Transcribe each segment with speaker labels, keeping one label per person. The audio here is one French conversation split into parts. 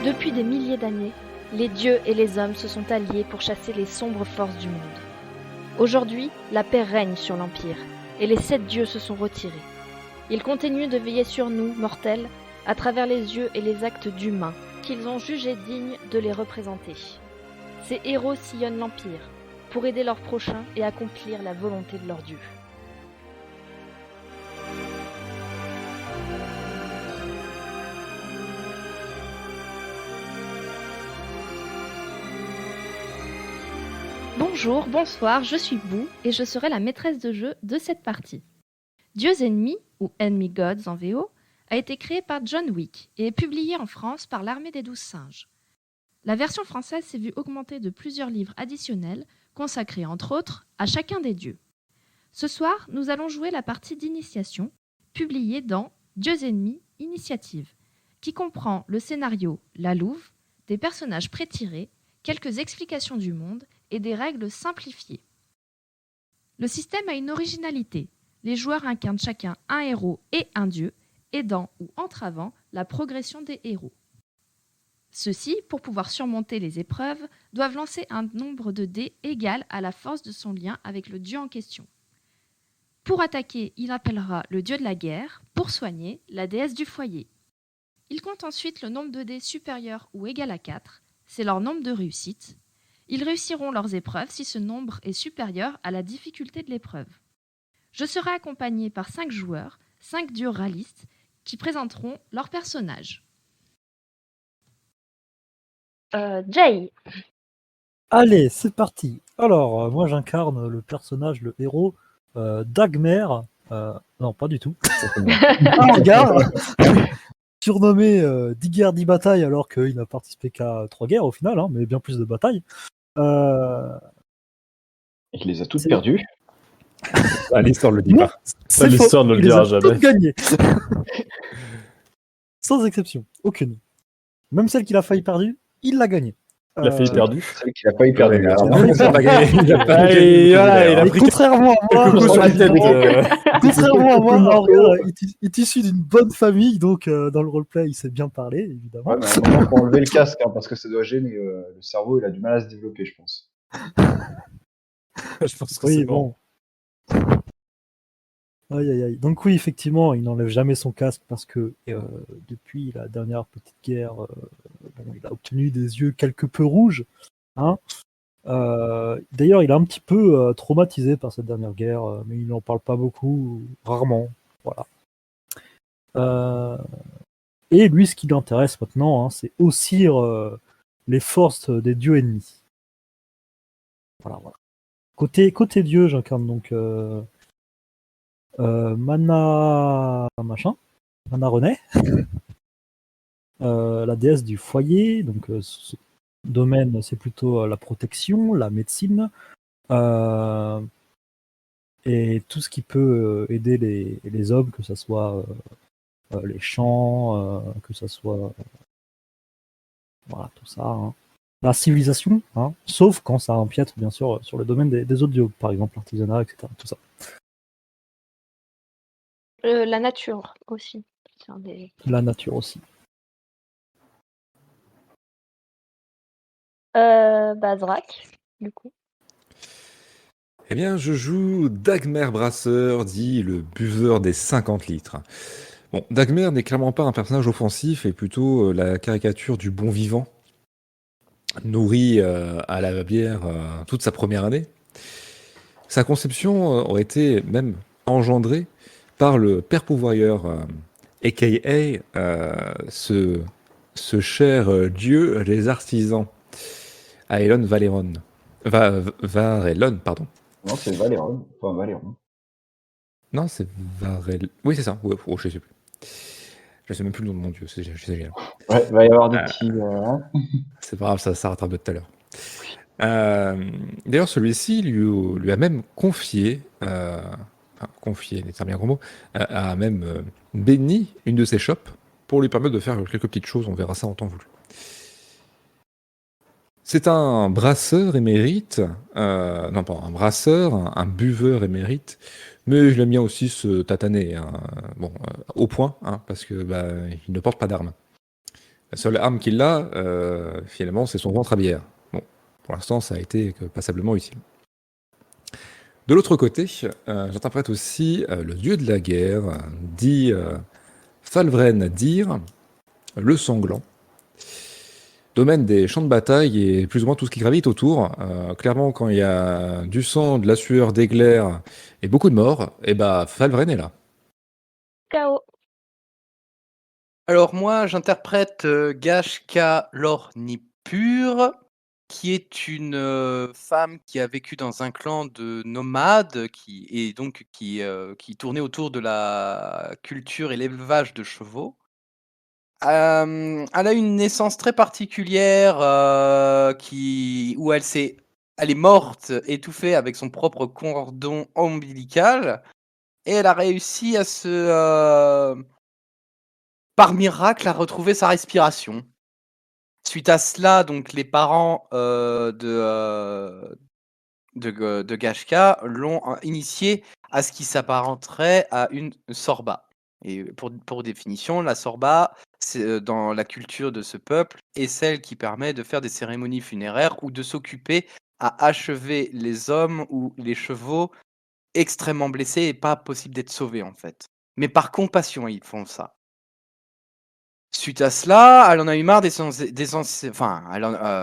Speaker 1: Depuis des milliers d'années, les dieux et les hommes se sont alliés pour chasser les sombres forces du monde. Aujourd'hui, la paix règne sur l'Empire, et les 7 dieux se sont retirés. Ils continuent de veiller sur nous, mortels, à travers les yeux et les actes d'humains, qu'ils ont jugés dignes de les représenter. Ces héros sillonnent l'Empire, pour aider leurs prochains et accomplir la volonté de leur dieu. Bonjour, bonsoir, je suis Boo et je serai la maîtresse de jeu de cette partie. Dieux ennemis, ou Enemy Gods en VO, a été créé par John Wick et est publié en France par l'Armée des 12 Singes. La version française s'est vue augmentée de plusieurs livres additionnels, consacrés entre autres à chacun des dieux. Ce soir, nous allons jouer la partie d'initiation, publiée dans Dieux ennemis Initiative, qui comprend le scénario La Louve, des personnages pré-tirés, quelques explications du monde et des règles simplifiées. Le système a une originalité. Les joueurs incarnent chacun un héros et un dieu, aidant ou entravant la progression des héros. Ceux-ci, pour pouvoir surmonter les épreuves, doivent lancer un nombre de dés égal à la force de son lien avec le dieu en question. Pour attaquer, il appellera le dieu de la guerre, pour soigner, la déesse du foyer. Il compte ensuite le nombre de dés supérieur ou égal à 4, c'est leur nombre de réussites. Ils réussiront leurs épreuves si ce nombre est supérieur à la difficulté de l'épreuve. Je serai accompagné par 5 joueurs, 5 dieux râlistes, qui présenteront leurs personnages. Jay.
Speaker 2: Allez, c'est parti. Alors, moi j'incarne le personnage, le héros, Dagmer. Non, pas du tout. Un gars surnommé 10 guerres, 10 batailles, alors qu'il n'a participé qu'à 3 guerres au final, hein, mais bien plus de batailles.
Speaker 3: Il les a toutes perdues.
Speaker 4: Ah, l'histoire ne le dit
Speaker 2: Non,
Speaker 4: pas.
Speaker 2: c'est
Speaker 4: l'histoire
Speaker 2: faux.
Speaker 4: ne le
Speaker 2: Il les
Speaker 4: dira
Speaker 2: a
Speaker 4: jamais.
Speaker 2: toutes gagnées. Sans exception, aucune. Même celle qu'il a failli perdre, il l'a gagnée.
Speaker 4: Il a failli perdu.
Speaker 3: Celle qu'il n'a pas eu perdu. Alors,
Speaker 4: Non, il a pas gagné. Il a pas
Speaker 3: gagné.
Speaker 4: gagné. Voilà, il a
Speaker 2: Et
Speaker 4: pris
Speaker 2: contrairement à moi,
Speaker 4: coups sur la tête.
Speaker 2: contrairement à moi, Aurélien est issu d'une bonne famille, donc dans le roleplay, il sait bien parler, évidemment.
Speaker 3: Ouais, mais à un moment, faut enlever le casque, hein, parce que ça doit gêner. Le cerveau, il a du mal à se développer, je pense.
Speaker 4: Je pense que
Speaker 2: Oui,
Speaker 4: c'est bon.
Speaker 2: Aïe, aïe, aïe. Donc oui, effectivement, il n'enlève jamais son casque parce que depuis la dernière petite guerre, il a obtenu des yeux quelque peu rouges. Hein. D'ailleurs, il est un petit peu traumatisé par cette dernière guerre, mais il n'en parle pas beaucoup, rarement. Voilà. Et lui, ce qui l'intéresse maintenant, hein, c'est haussir les forces des dieux ennemis. Voilà, voilà. Côté dieu, j'incarne donc Mana machin, Mana René, la déesse du foyer. Donc ce domaine, c'est plutôt la protection, la médecine, et tout ce qui peut aider les hommes, que ce soit les champs, que ce soit voilà, tout ça. Hein. La civilisation, hein, sauf quand ça empiète bien sûr sur le domaine des autres dieux, par exemple l'artisanat, etc. Tout ça.
Speaker 1: La nature aussi.
Speaker 2: La nature aussi.
Speaker 1: Zrak, du coup.
Speaker 4: Eh bien, je joue Dagmer Brasseur, dit le buveur des 50 litres. Bon, Dagmer n'est clairement pas un personnage offensif et plutôt la caricature du bon vivant, nourri à la bière toute sa première année. Sa conception aurait été même engendrée par le père pourvoyeur, a.k.a. ce cher dieu des artisans, Aelon Valéron. Varelon, pardon.
Speaker 3: Non, c'est Valéron. Enfin, Valéron.
Speaker 4: Non, c'est Varel. Oui, c'est ça. Ouais, oh, je sais plus. Je sais même plus le nom de mon dieu. C'est génial.
Speaker 3: Ouais, il va y avoir des petits.
Speaker 4: C'est pas grave, ça rattrape de tout à l'heure. D'ailleurs, celui-ci lui a même confié, confié, c'est un bien gros mot, a même béni une de ses shops pour lui permettre de faire quelques petites choses. On verra ça en temps voulu. C'est un brasseur émérite, non pas un brasseur, un buveur émérite, mais je l'aime bien aussi se tataner, hein, bon, au point, hein, parce que il ne porte pas d'armes. La seule arme qu'il a, finalement, c'est son ventre à bière. Bon, pour l'instant, ça a été que passablement utile. De l'autre côté, j'interprète aussi le dieu de la guerre, dit Falvren Dir, le sanglant. Domaine des champs de bataille et plus ou moins tout ce qui gravite autour. Clairement, quand il y a du sang, de la sueur, des glaires et beaucoup de morts, et bah Falvren est là.
Speaker 5: Chaos.
Speaker 6: Alors moi, j'interprète Gashka Lornipur, qui est une femme qui a vécu dans un clan de nomades qui tournait autour de la culture et l'élevage de chevaux. Elle a une naissance très particulière où elle est morte, étouffée avec son propre cordon ombilical, et elle a réussi par miracle, à retrouver sa respiration. Suite à cela, donc les parents de Gashka l'ont initié à ce qui s'apparenterait à une sorba. Et pour définition, la sorba, dans la culture de ce peuple, est celle qui permet de faire des cérémonies funéraires ou de s'occuper à achever les hommes ou les chevaux extrêmement blessés et pas possible d'être sauvés en fait. Mais par compassion, ils font ça. Suite à cela, elle en a eu marre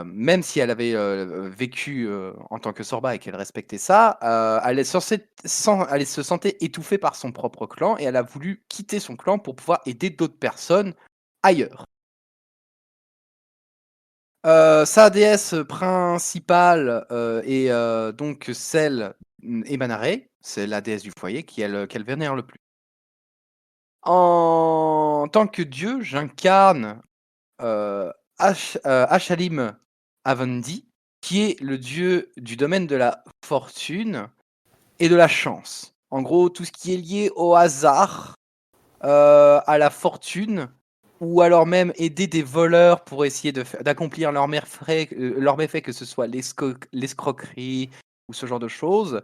Speaker 6: même si elle avait vécu en tant que Sorba et qu'elle respectait ça, elle se sentait étouffée par son propre clan et elle a voulu quitter son clan pour pouvoir aider d'autres personnes ailleurs. Sa déesse principale est donc celle Emanare, c'est la déesse du foyer qu'elle vénère le plus. En tant que dieu, j'incarne Ashalim Avandi, qui est le dieu du domaine de la fortune et de la chance. En gros, tout ce qui est lié au hasard, à la fortune, ou alors même aider des voleurs pour essayer d'accomplir leurs méfaits, que ce soit l'escroquerie ou ce genre de choses.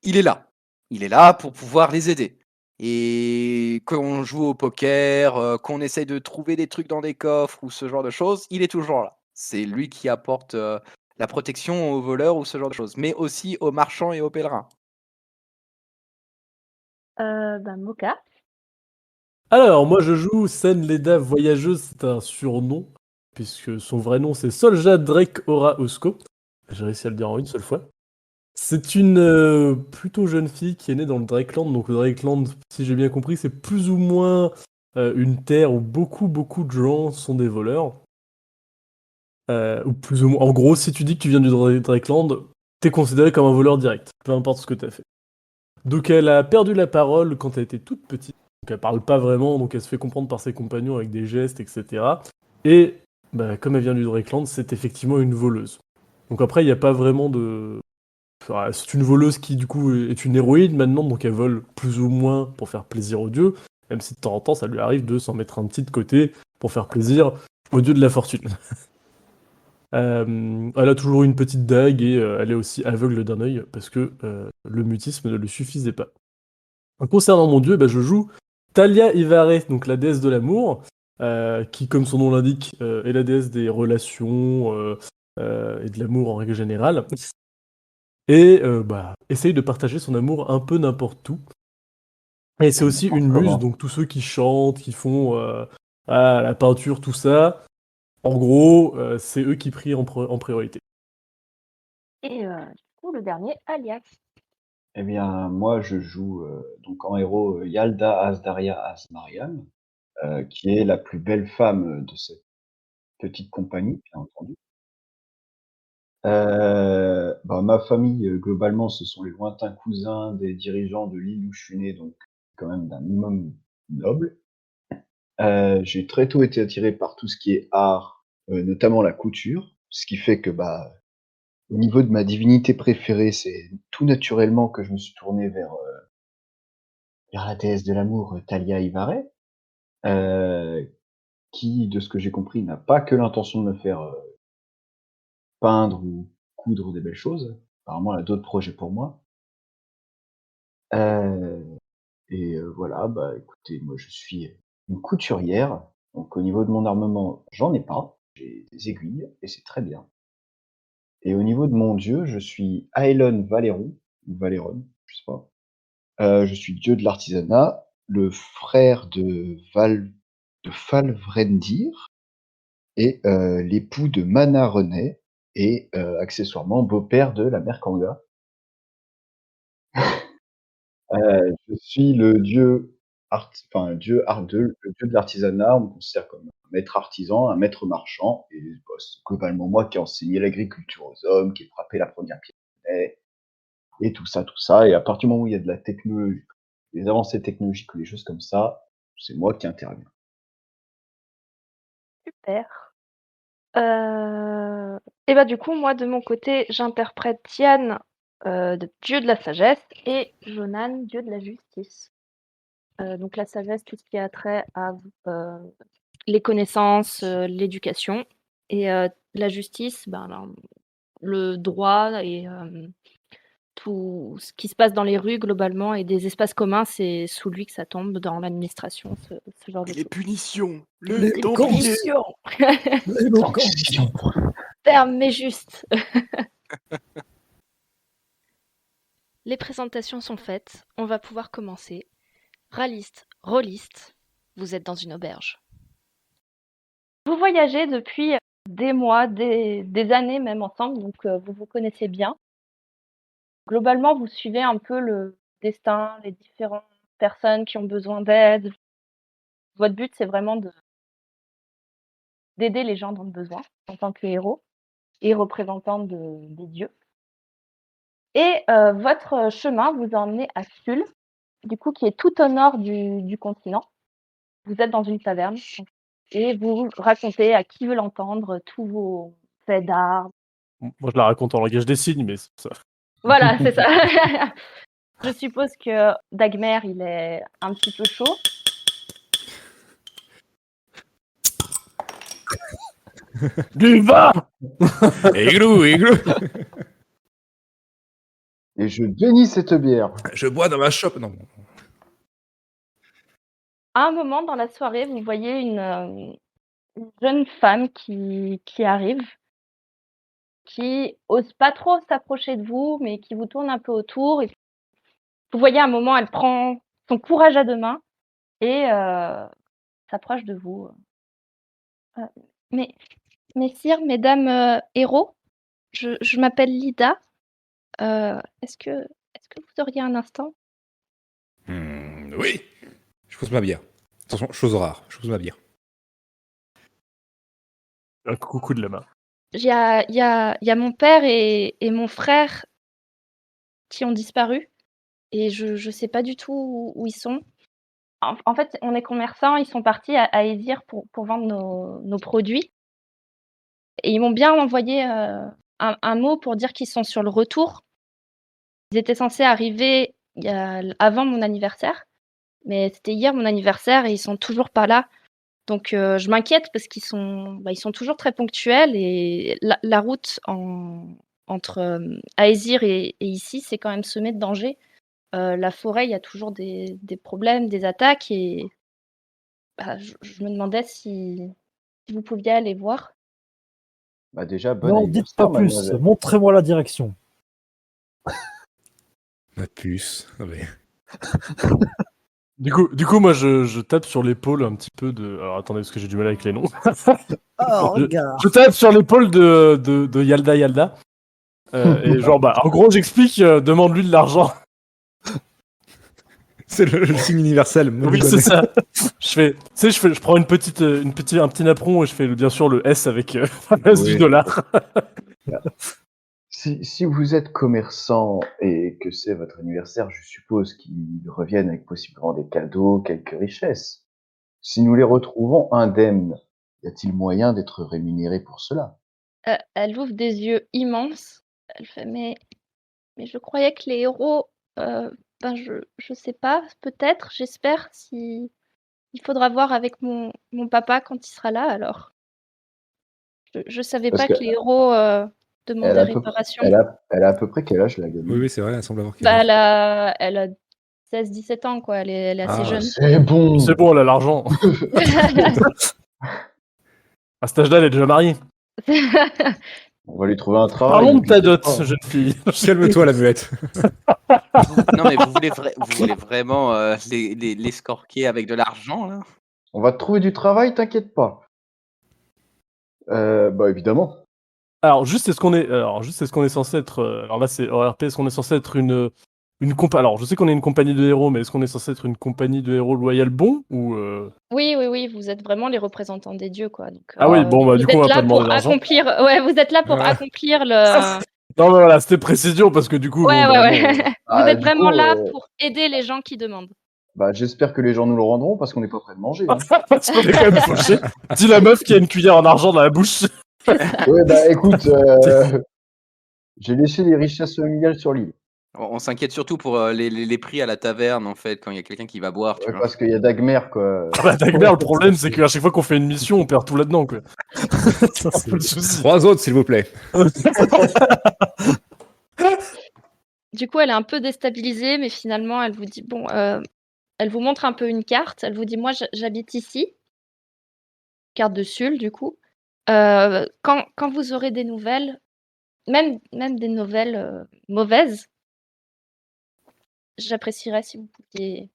Speaker 6: Il est là. Il est là pour pouvoir les aider. Et qu'on joue au poker, qu'on essaye de trouver des trucs dans des coffres ou ce genre de choses, il est toujours là. C'est lui qui apporte la protection aux voleurs ou ce genre de choses, mais aussi aux marchands et aux pèlerins.
Speaker 5: Moka.
Speaker 7: Alors, moi je joue Sen Leda Voyageuse, c'est un surnom, puisque son vrai nom c'est Solja Drake Ora Osko. J'ai réussi à le dire en une seule fois. C'est une plutôt jeune fille qui est née dans le Drakeland. Donc le Drakeland, si j'ai bien compris, c'est plus ou moins une terre où beaucoup de gens sont des voleurs. Ou plus ou moins. En gros, si tu dis que tu viens du Drakeland, t'es considéré comme un voleur direct, peu importe ce que t'as fait. Donc elle a perdu la parole quand elle était toute petite. Donc elle parle pas vraiment, donc elle se fait comprendre par ses compagnons avec des gestes, etc. Et comme elle vient du Drakeland, c'est effectivement une voleuse. Donc après, il n'y a pas vraiment de... Enfin, c'est une voleuse qui, du coup, est une héroïne maintenant, donc elle vole plus ou moins pour faire plaisir aux dieux, même si de temps en temps, ça lui arrive de s'en mettre un petit de côté pour faire plaisir aux dieux de la fortune. Elle a toujours une petite dague et elle est aussi aveugle d'un œil parce que le mutisme ne lui suffisait pas. Concernant mon dieu, je joue Talia Ivare, donc la déesse de l'amour, qui, comme son nom l'indique, est la déesse des relations et de l'amour en règle générale. Et essaye de partager son amour un peu n'importe où. Et c'est aussi une muse, donc tous ceux qui chantent, qui font la peinture, tout ça, en gros, c'est eux qui prient en priorité.
Speaker 5: Et du coup, le dernier, Alias.
Speaker 3: Eh bien, moi, je joue donc en héros Yalda Asdaria Asmariam, qui est la plus belle femme de cette petite compagnie, bien entendu. Ma famille, globalement, ce sont les lointains cousins des dirigeants de l'île où je suis né, donc quand même d'un minimum noble. J'ai très tôt été attiré par tout ce qui est art, notamment la couture, ce qui fait que, au niveau de ma divinité préférée, c'est tout naturellement que je me suis tourné vers la déesse de l'amour, Talia Ivare, qui, de ce que j'ai compris, n'a pas que l'intention de me faire, peindre ou coudre des belles choses. Apparemment, elle a d'autres projets pour moi. Voilà, écoutez, moi je suis une couturière, Donc au niveau de mon armement, j'en ai pas. J'ai des aiguilles et c'est très bien. Et au niveau de mon dieu, je suis Aelon Valéron, ou Valéron, je sais pas. Je suis dieu de l'artisanat, le frère de Falvrendir et l'époux de Mana René et accessoirement beau-père de la mère Kanga. Je suis le dieu le dieu de l'artisanat. On me considère comme un maître artisan, un maître marchand, et bah, c'est globalement moi qui ai enseigné l'agriculture aux hommes, qui ai frappé la première pierre et tout ça, tout ça. Et à partir du moment où il y a de la technologie, des avancées technologiques ou des choses comme ça, c'est moi qui interviens.
Speaker 5: Super. Et bah du coup, moi de mon côté, j'interprète Tian, dieu de la sagesse, et Jonan, dieu de la justice. Donc la sagesse, tout ce qui a trait à les connaissances, l'éducation, et la justice, le droit et tout ce qui se passe dans les rues globalement et des espaces communs, c'est sous lui que ça tombe dans l'administration, ce genre de
Speaker 6: Les
Speaker 5: choses.
Speaker 6: punitions, le
Speaker 2: Les
Speaker 6: Templier.
Speaker 5: Punition
Speaker 2: L'éloquence.
Speaker 5: ferme mais juste.
Speaker 1: Les présentations sont faites, on va pouvoir commencer. Raliste, rôliste, vous êtes dans une auberge.
Speaker 5: Vous voyagez depuis des mois, des années même ensemble, donc vous vous connaissez bien. Globalement, vous suivez un peu le destin, les différentes personnes qui ont besoin d'aide. Votre but, c'est vraiment d'aider les gens dans le besoin en tant que héros et représentants des dieux. Et votre chemin vous a emmené à Sul, du coup, qui est tout au nord du continent. Vous êtes dans une taverne et vous racontez à qui veut l'entendre tous vos faits d'art.
Speaker 7: Moi, je la raconte en langage des signes, mais c'est ça.
Speaker 5: Voilà, c'est ça. Je suppose que Dagmer, il est un petit peu chaud.
Speaker 7: Du vin.
Speaker 4: Igloo, igloo.
Speaker 3: Et je bénis cette bière.
Speaker 4: Je bois dans ma shop. Non.
Speaker 5: À un moment dans la soirée, vous voyez une jeune femme qui arrive, qui ose pas trop s'approcher de vous, mais qui vous tourne un peu autour. Et vous voyez à un moment, elle prend son courage à deux mains et s'approche de vous. Mais messire, mesdames, héros, je m'appelle Lida. Est-ce que vous auriez un instant?
Speaker 4: Oui. Je pose ma bière. Attention, chose rare. Je pose ma bière.
Speaker 7: Un coucou de la main.
Speaker 1: Il y a mon père et mon frère qui ont disparu et je sais pas du tout où ils sont.
Speaker 5: En fait, on est commerçants, ils sont partis à Aesir pour vendre nos produits. Et ils m'ont bien envoyé un mot pour dire qu'ils sont sur le retour. Ils étaient censés arriver avant mon anniversaire, mais c'était hier mon anniversaire et ils sont toujours pas là. Donc je m'inquiète parce qu'ils sont toujours très ponctuels et la route entre Aesir et ici, c'est quand même semée de dangers. La forêt, il y a toujours des problèmes, des attaques et je me demandais si vous pouviez aller voir.
Speaker 3: Bah déjà, bon
Speaker 2: Non, dites pas
Speaker 3: anniversaire,
Speaker 2: plus.
Speaker 3: mademoiselle.
Speaker 2: Montrez-moi la direction.
Speaker 4: Ma puce. Ah ouais.
Speaker 7: Du coup, moi, je tape sur l'épaule un petit peu de. Alors attendez, parce que j'ai du mal avec les noms.
Speaker 2: Oh, regarde.
Speaker 7: Je tape sur l'épaule de Yalda. Et genre, en gros, j'explique, demande-lui de l'argent.
Speaker 4: C'est le signe universel.
Speaker 7: Oui, c'est ça. Je prends un petit napperon et je fais bien sûr le S avec la base
Speaker 4: Oui.
Speaker 7: du dollar.
Speaker 3: Si vous êtes commerçant et que c'est votre anniversaire, je suppose qu'ils reviennent avec possiblement des cadeaux, quelques richesses. Si nous les retrouvons indemnes, y a-t-il moyen d'être rémunéré pour cela?
Speaker 1: Elle ouvre des yeux immenses. Elle fait mais je croyais que les héros, je sais pas, peut-être, j'espère. Si il faudra voir avec mon papa quand il sera là alors. Je savais
Speaker 3: Parce
Speaker 1: pas
Speaker 3: que
Speaker 1: que les héros demandaient réparation.
Speaker 3: elle a à peu près quel âge, la gamine?
Speaker 4: Oui, c'est vrai, elle semble avoir quelque
Speaker 1: Bah,
Speaker 4: chose.
Speaker 1: elle a 16-17 ans, quoi. Elle est assez
Speaker 4: Ah,
Speaker 1: jeune.
Speaker 3: C'est bon.
Speaker 7: C'est bon, elle a l'argent. À cet âge-là, elle est déjà mariée.
Speaker 3: On va lui trouver un travail.
Speaker 7: Parlons de
Speaker 3: puis
Speaker 7: ta
Speaker 3: c'est
Speaker 7: dot,
Speaker 3: pas-
Speaker 7: jeune fille.
Speaker 4: Calme-toi, la muette.
Speaker 6: Non, mais vous voulez vraiment l'escorquer avec de l'argent, là?
Speaker 3: On va te trouver du travail, t'inquiète pas. Bah évidemment.
Speaker 7: Alors, juste, est-ce qu'on est censé être. Alors là, c'est ORP, est-ce qu'on est censé être une compagnie. Alors, je sais qu'on est une compagnie de héros, mais est-ce qu'on est censé être une compagnie de héros loyal bon ou.
Speaker 5: Oui, vous êtes vraiment les représentants des dieux, quoi. Donc,
Speaker 7: Ah oui, bon, bah,
Speaker 5: vous
Speaker 7: du coup, on
Speaker 5: êtes
Speaker 7: va pas
Speaker 5: là
Speaker 7: demander
Speaker 5: pour
Speaker 7: d'argent.
Speaker 5: accomplir. Ouais, vous êtes là pour
Speaker 4: Voilà.
Speaker 5: accomplir le.
Speaker 7: Non, mais voilà, c'était précision parce que du coup.
Speaker 5: Ouais,
Speaker 7: bon,
Speaker 5: ouais,
Speaker 7: bah,
Speaker 5: ouais.
Speaker 7: non,
Speaker 5: Vous
Speaker 3: Ah,
Speaker 5: êtes
Speaker 3: du
Speaker 5: vraiment
Speaker 3: coup,
Speaker 5: là pour aider les gens qui demandent.
Speaker 3: bah j'espère que les gens nous le rendront parce qu'on n'est pas prêt de manger. Hein.
Speaker 7: parce qu'on est quand même fauché. Dis la meuf qui a une cuillère en argent dans la bouche.
Speaker 3: Ouais, bah écoute, j'ai laissé les richesses familiales sur l'île.
Speaker 6: On s'inquiète surtout pour les prix à la taverne, en fait, quand il y a quelqu'un qui va boire, tu
Speaker 3: Ouais,
Speaker 6: vois.
Speaker 3: parce qu'il y a Dagmer, quoi.
Speaker 7: Ah bah, Dagmer, le problème, c'est qu'à chaque fois qu'on fait une mission, on perd tout là-dedans, quoi. C'est un peu le souci.
Speaker 4: 3 autres, s'il vous plaît.
Speaker 5: Du coup, elle est un peu déstabilisée, mais finalement, elle vous dit bon, elle vous montre un peu une carte. Elle vous dit moi, j'habite ici. Carte de Sul, du coup. Quand vous aurez des nouvelles, même des nouvelles mauvaises, j'apprécierais si vous pouviez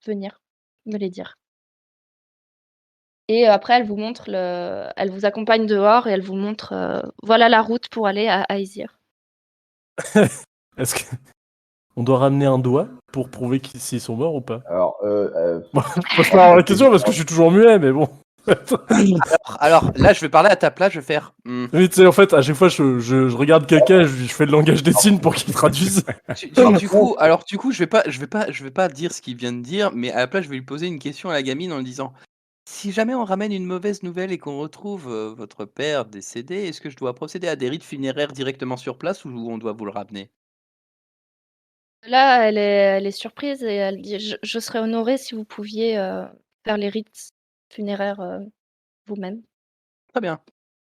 Speaker 5: venir me les dire. Et après, elle vous accompagne dehors et elle vous montre, voilà la route pour aller à Aesir.
Speaker 7: Est-ce qu'on doit ramener un doigt pour prouver s'ils sont morts ou pas?
Speaker 3: Alors,
Speaker 7: Faut pas avoir la question parce que je suis toujours muet, mais bon.
Speaker 6: Alors, là, je vais parler à ta place, je vais faire.
Speaker 7: Oui, tu sais, en fait, à chaque fois, je regarde quelqu'un, je fais le langage des signes pour qu'il traduise.
Speaker 6: Du coup, je vais pas dire ce qu'il vient de dire, mais à la place, je vais lui poser une question à la gamine en lui disant si jamais on ramène une mauvaise nouvelle et qu'on retrouve votre père décédé, est-ce que je dois procéder à des rites funéraires directement sur place ou on doit vous le ramener?
Speaker 5: Là, elle est surprise et elle dit je serais honorée si vous pouviez faire les rites funéraires vous-même.
Speaker 6: Très bien.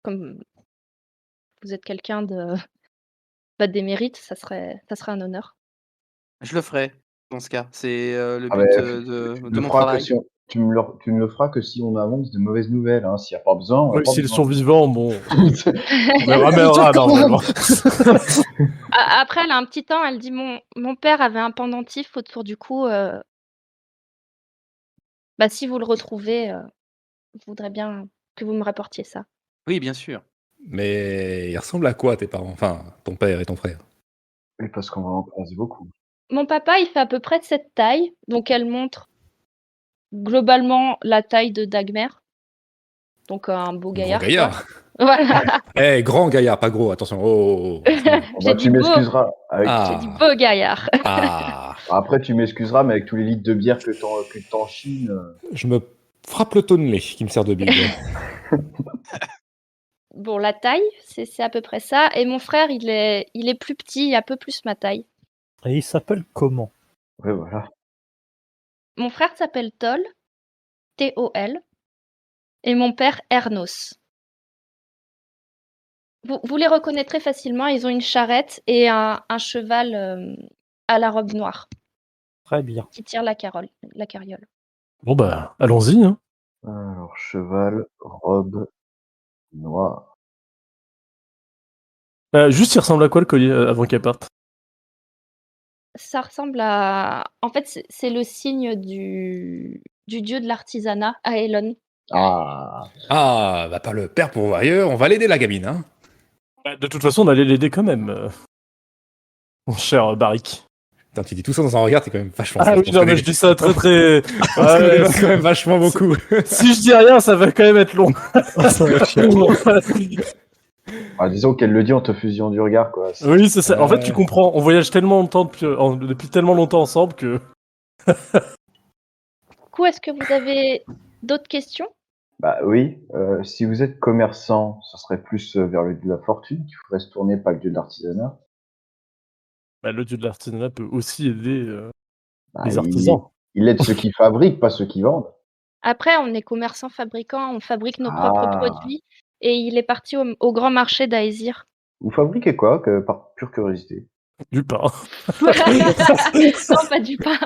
Speaker 5: Comme vous êtes quelqu'un des mérites, ça serait un honneur.
Speaker 6: Je le ferai dans ce cas. C'est le
Speaker 3: ah,
Speaker 6: but
Speaker 3: mais,
Speaker 6: de
Speaker 3: le
Speaker 6: mon
Speaker 3: feras que
Speaker 6: travail.
Speaker 3: si tu ne le feras que si on avance de mauvaises nouvelles. Hein. S'il n'y a pas besoin, on n'a
Speaker 7: Oui,
Speaker 3: pas
Speaker 7: s'ils
Speaker 3: besoin.
Speaker 7: sont vivants, bon, on les ramènera normalement.
Speaker 5: Après, elle a un petit temps, elle dit mon père avait un pendentif autour du cou. Bah, si vous le retrouvez, je voudrais bien que vous me rapportiez ça.
Speaker 6: Oui, bien sûr.
Speaker 4: Mais il ressemble à quoi, tes parents? Enfin, ton père et ton frère.
Speaker 3: Oui, parce qu'on va en croiser beaucoup.
Speaker 5: Mon papa, il fait à peu près de cette taille, donc elle montre globalement la taille de Dagmer. Donc un beau
Speaker 4: Grand
Speaker 5: gaillard.
Speaker 4: gaillard.
Speaker 5: Voilà,
Speaker 4: Eh, grand gaillard, pas gros, attention. Oh, oh, oh.
Speaker 5: j'ai
Speaker 3: Tu
Speaker 5: dit beau,
Speaker 3: m'excuseras.
Speaker 5: j'ai dit beau gaillard.
Speaker 4: Ah.
Speaker 3: Après, tu m'excuseras, mais avec tous les litres de bière que t'en chines.
Speaker 4: Je me frappe le tonnelet qui me sert de bide.
Speaker 5: Bon, la taille, c'est à peu près ça. Et mon frère, il est plus petit, un peu plus ma taille.
Speaker 2: Et il s'appelle comment?
Speaker 3: Ouais, voilà.
Speaker 5: Mon frère s'appelle Tol, T-O-L, et mon père Ernos. Vous les reconnaîtrez facilement, ils ont une charrette et un cheval à la robe noire
Speaker 2: Très bien.
Speaker 5: qui tire la carriole.
Speaker 7: Bon bah, allons-y. Hein.
Speaker 3: Alors, cheval, robe, noir.
Speaker 7: Juste, il ressemble à quoi le collier avant qu'elle parte?
Speaker 5: Ça ressemble à... En fait, c'est le signe du dieu de l'artisanat, Aelon.
Speaker 3: Ah,
Speaker 4: Ah, va pas le père pourvoyeur, on va l'aider la gamine, hein.
Speaker 7: De toute façon, on allait l'aider quand même, mon cher Barik.
Speaker 4: Putain, tu dis tout ça dans un regard, t'es quand même vachement.
Speaker 7: Ah
Speaker 4: fort.
Speaker 7: oui, non, mais je dis ça très très.
Speaker 4: On se le débat quand même vachement beaucoup.
Speaker 7: Si je dis rien, ça va quand même être long.
Speaker 3: disons qu'elle le dit en te fusillant du regard, quoi.
Speaker 7: Oui, c'est ça. En fait, tu comprends. On voyage tellement longtemps depuis tellement longtemps ensemble que.
Speaker 5: Du coup, est-ce que vous avez d'autres questions?
Speaker 3: Bah oui, si vous êtes commerçant, ça serait plus vers le dieu de la fortune qu'il faudrait se tourner, pas le dieu de l'artisanat.
Speaker 7: Bah, le dieu de l'artisanat peut aussi aider
Speaker 3: Bah,
Speaker 7: les artisans.
Speaker 3: Il aide ceux qui fabriquent, pas ceux qui vendent.
Speaker 5: Après, on est commerçant fabricant, on fabrique nos propres
Speaker 3: Ah.
Speaker 5: produits et il est parti au grand marché d'Aesir.
Speaker 3: Vous fabriquez quoi, par pure curiosité?
Speaker 7: Du pain.
Speaker 5: Non, pas du pain.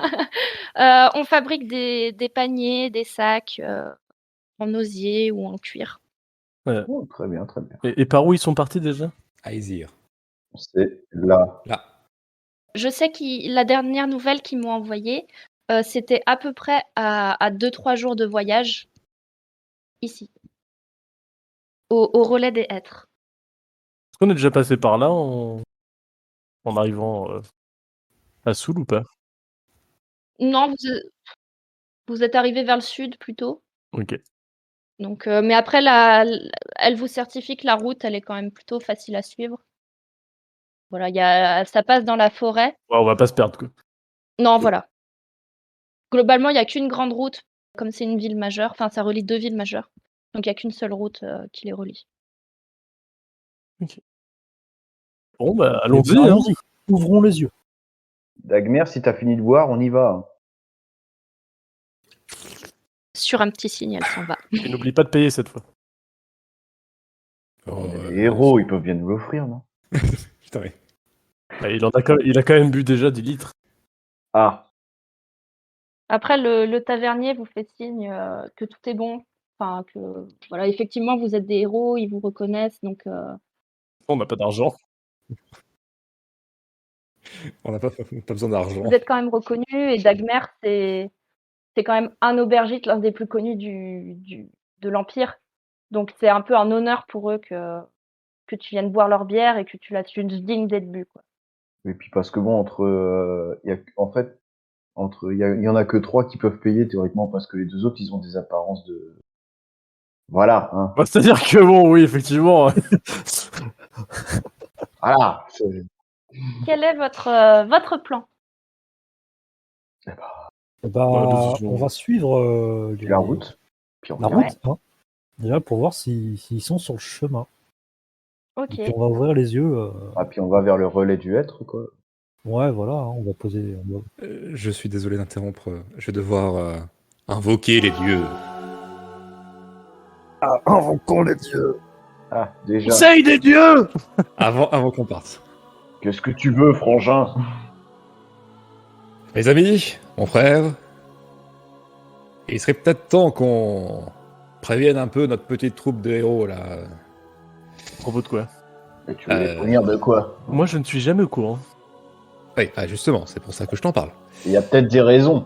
Speaker 5: On fabrique des paniers, des sacs, en osier ou en cuir.
Speaker 3: Oh, très bien, très bien.
Speaker 7: Et par où ils sont partis déjà?
Speaker 4: Aesir.
Speaker 3: C'est là.
Speaker 4: Là.
Speaker 5: Je sais que la dernière nouvelle qu'ils m'ont envoyée, c'était à peu près à 2-3 jours de voyage, ici, au relais des hêtres.
Speaker 7: Est-ce qu'on est déjà passé par là en arrivant à Soul ou pas?
Speaker 5: Non, vous êtes arrivé vers le sud plutôt.
Speaker 7: Ok.
Speaker 5: Donc, mais après, elle vous certifie que la route, elle est quand même plutôt facile à suivre. Voilà, ça passe dans la forêt.
Speaker 7: Ouais, on va pas se perdre, quoi.
Speaker 5: Non, voilà. Globalement, il n'y a qu'une grande route, comme c'est une ville majeure. Enfin, ça relie 2 villes majeures. Donc, il n'y a qu'une seule route qui les relie.
Speaker 7: Bon, bah,
Speaker 2: Eh
Speaker 7: allons-y,
Speaker 2: bien,
Speaker 7: hein.
Speaker 2: allons-y. Ouvrons les yeux.
Speaker 3: Dagmer, si t'as fini de boire, on y va.
Speaker 5: Sur un petit signe, elle s'en va.
Speaker 7: Et n'oublie pas de payer cette fois.
Speaker 4: Oh,
Speaker 3: Les héros, ils peuvent bien nous l'offrir, non?
Speaker 4: Putain, oui.
Speaker 7: Bah, il a quand même bu déjà 10 litres.
Speaker 3: Ah,
Speaker 5: Après, le tavernier vous fait signe que tout est bon. Enfin, que voilà, effectivement, vous êtes des héros, ils vous reconnaissent. Donc,
Speaker 7: On n'a pas d'argent.
Speaker 4: On n'a pas besoin d'argent.
Speaker 5: vous êtes quand même reconnus. Et Dagmer, c'est quand même un aubergiste, l'un des plus connus de l'Empire. Donc, c'est un peu un honneur pour eux que tu viennes boire leur bière et que tu la tues digne d'être bu, quoi.
Speaker 3: et puis parce que bon, il y en a que 3 qui peuvent payer théoriquement parce que les 2 autres, ils ont des apparences de. Voilà, hein.
Speaker 7: Bah, c'est-à-dire que bon, oui, effectivement.
Speaker 3: Voilà.
Speaker 5: Quel est votre plan?
Speaker 2: Eh ben,
Speaker 7: Bah,
Speaker 2: on va suivre
Speaker 3: La route. Puis on
Speaker 2: la
Speaker 3: verra.
Speaker 2: route, hein, déjà pour voir s'ils sont sur le chemin.
Speaker 5: Ok.
Speaker 2: Et puis on va ouvrir les yeux.
Speaker 3: Ah, puis on va vers le relais du être, quoi.
Speaker 2: Ouais, voilà, hein, on va poser.
Speaker 4: Je suis désolé d'interrompre. Je vais devoir invoquer les dieux.
Speaker 2: Invoquons les dieux.
Speaker 3: Ah, déjà.
Speaker 7: Conseil des dieux!
Speaker 4: Avant qu'on parte.
Speaker 3: Qu'est-ce que tu veux, frangin?
Speaker 4: Mes amis, mon frère, il serait peut-être temps qu'on prévienne un peu notre petite troupe de héros, là.
Speaker 7: À propos de quoi?
Speaker 3: Mais tu veux les prévenir de quoi?
Speaker 7: Moi, je ne suis jamais au courant.
Speaker 4: Oui, justement, c'est pour ça que je t'en parle.
Speaker 3: Il y a peut-être des raisons.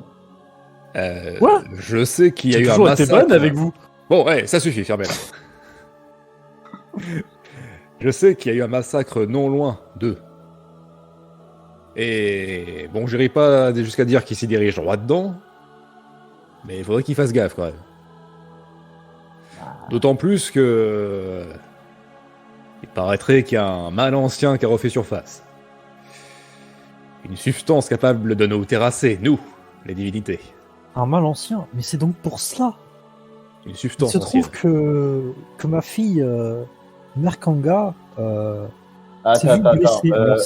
Speaker 7: Quoi?
Speaker 4: Je sais qu'il y a
Speaker 7: J'ai
Speaker 4: eu un
Speaker 7: toujours été
Speaker 4: massacre.
Speaker 7: bonne avec vous.
Speaker 4: Bon, ouais, ça suffit, fermez-la. Je sais qu'il y a eu un massacre non loin d'eux. Et bon, j'irai pas jusqu'à dire qu'il s'y dirige droit dedans, mais il faudrait qu'il fasse gaffe quand même. D'autant plus que il paraîtrait qu'il y a un mal ancien qui a refait surface. Une substance capable de nous terrasser, nous, les divinités.
Speaker 2: Un mal ancien, mais c'est donc pour cela.
Speaker 4: Une
Speaker 2: Il
Speaker 4: substance
Speaker 2: se trouve
Speaker 4: ancienne.
Speaker 2: que ma fille Merkanga s'est
Speaker 3: Attends,
Speaker 2: vue blessée. Alors,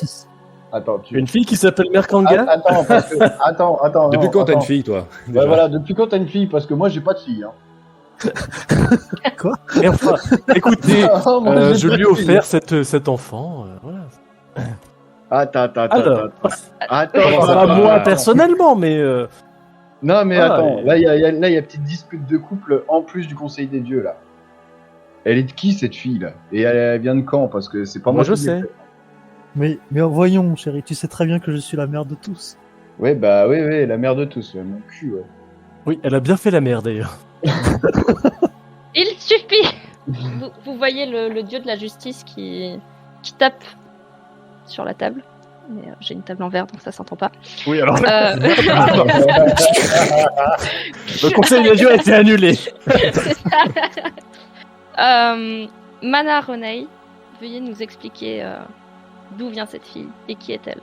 Speaker 3: Attends,
Speaker 7: Une fille qui s'appelle Merkanga?
Speaker 3: Attends, parce que... attends.
Speaker 4: Depuis
Speaker 3: non,
Speaker 4: quand t'as une
Speaker 3: attends.
Speaker 4: fille, toi
Speaker 3: Ouais,
Speaker 4: déjà
Speaker 3: voilà, depuis quand t'as une fille? Parce que moi, j'ai pas de fille. Hein.
Speaker 7: Mais enfin, écoutez,
Speaker 3: Oh, moi, j'ai
Speaker 7: je
Speaker 3: pas
Speaker 7: lui ai
Speaker 3: de fille.
Speaker 7: offert cet enfant. Voilà.
Speaker 3: Attends.
Speaker 7: Alors,
Speaker 3: Attends.
Speaker 7: pas moi personnellement, mais
Speaker 3: Non, mais
Speaker 7: Ah,
Speaker 3: attends,
Speaker 7: et-
Speaker 3: là, il y a petite dispute de couple en plus du Conseil des Dieux, là. Elle est de qui, cette fille, là? Et elle vient de quand? Parce que c'est pas moi
Speaker 7: moi je
Speaker 3: qui l'ai
Speaker 7: sais.
Speaker 3: fait.
Speaker 2: mais voyons, chérie, tu sais très bien que je suis la mère de tous.
Speaker 3: Ouais, bah, oui, la mère de tous, ouais, mon cul, ouais.
Speaker 7: Oui, elle a bien fait la mère d'ailleurs.
Speaker 5: Il suffit. Vous voyez le dieu de la justice qui tape sur la table. Mais, j'ai une table en verre, donc ça s'entend pas.
Speaker 7: Oui, alors
Speaker 5: Euh,
Speaker 7: le conseil des dieux a été annulé.
Speaker 5: C'est ça. Mana Renei, veuillez nous expliquer d'où vient cette fille et qui est-elle.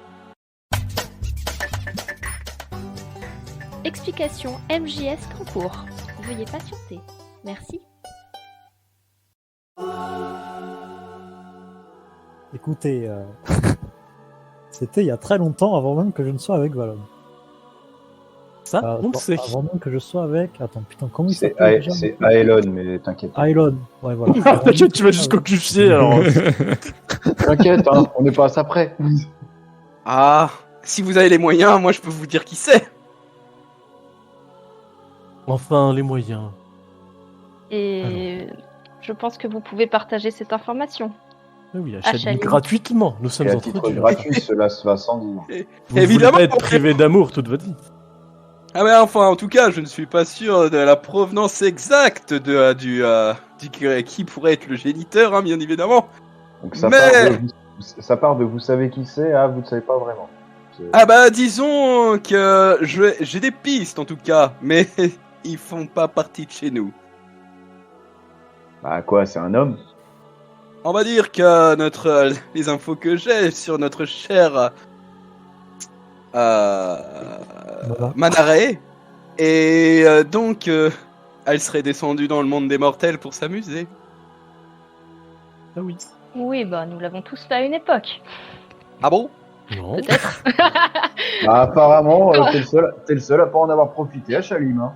Speaker 5: Explication MJS Concours. Veuillez patienter. Merci.
Speaker 2: Écoutez, c'était il y a très longtemps avant même que je ne sois avec Valon.
Speaker 7: Ça, on le sait.
Speaker 2: Avant même que je sois avec. Attends, putain, comment il
Speaker 3: C'est
Speaker 2: s'appelle déjà
Speaker 3: c'est Aelon, mais t'inquiète.
Speaker 2: Aelon, ouais, voilà.
Speaker 7: Ah, t'inquiète, tu vas jusqu'au QC alors.
Speaker 3: T'inquiète, hein, on n'est pas à ça près.
Speaker 6: Ah, si vous avez les moyens, moi je peux vous dire qui c'est.
Speaker 7: Enfin, les moyens.
Speaker 5: Et je pense que vous pouvez partager cette information.
Speaker 7: Ah oui,
Speaker 5: Shalim.
Speaker 7: achète gratuitement. Nous sommes
Speaker 3: Et à
Speaker 7: entre
Speaker 3: titre
Speaker 7: Dieu.
Speaker 3: gratuit, cela se va sans dire.
Speaker 7: Vous
Speaker 6: Évidemment,
Speaker 7: voulez pas être
Speaker 6: on
Speaker 7: privé d'amour toute votre vie.
Speaker 6: Ah mais enfin, en tout cas, je ne suis pas sûr de la provenance exacte qui pourrait être le géniteur, hein, bien évidemment.
Speaker 3: Donc ça,
Speaker 6: Mais-
Speaker 3: ça part de vous savez qui c'est à vous ne savez pas vraiment. C'est-
Speaker 6: Ah bah disons que j'ai des pistes en tout cas, mais ils font pas partie de chez nous.
Speaker 3: Bah quoi, c'est un homme?
Speaker 6: On va dire que les infos que j'ai sur notre cher Manaré, et donc elle serait descendue dans le monde des mortels pour s'amuser.
Speaker 7: Ah oui.
Speaker 5: Oui, bah nous l'avons tous fait à une époque.
Speaker 6: Ah bon?
Speaker 7: Non.
Speaker 5: Peut-être.
Speaker 3: Bah apparemment, t'es le seul à pas en avoir profité à Shalim. Hein.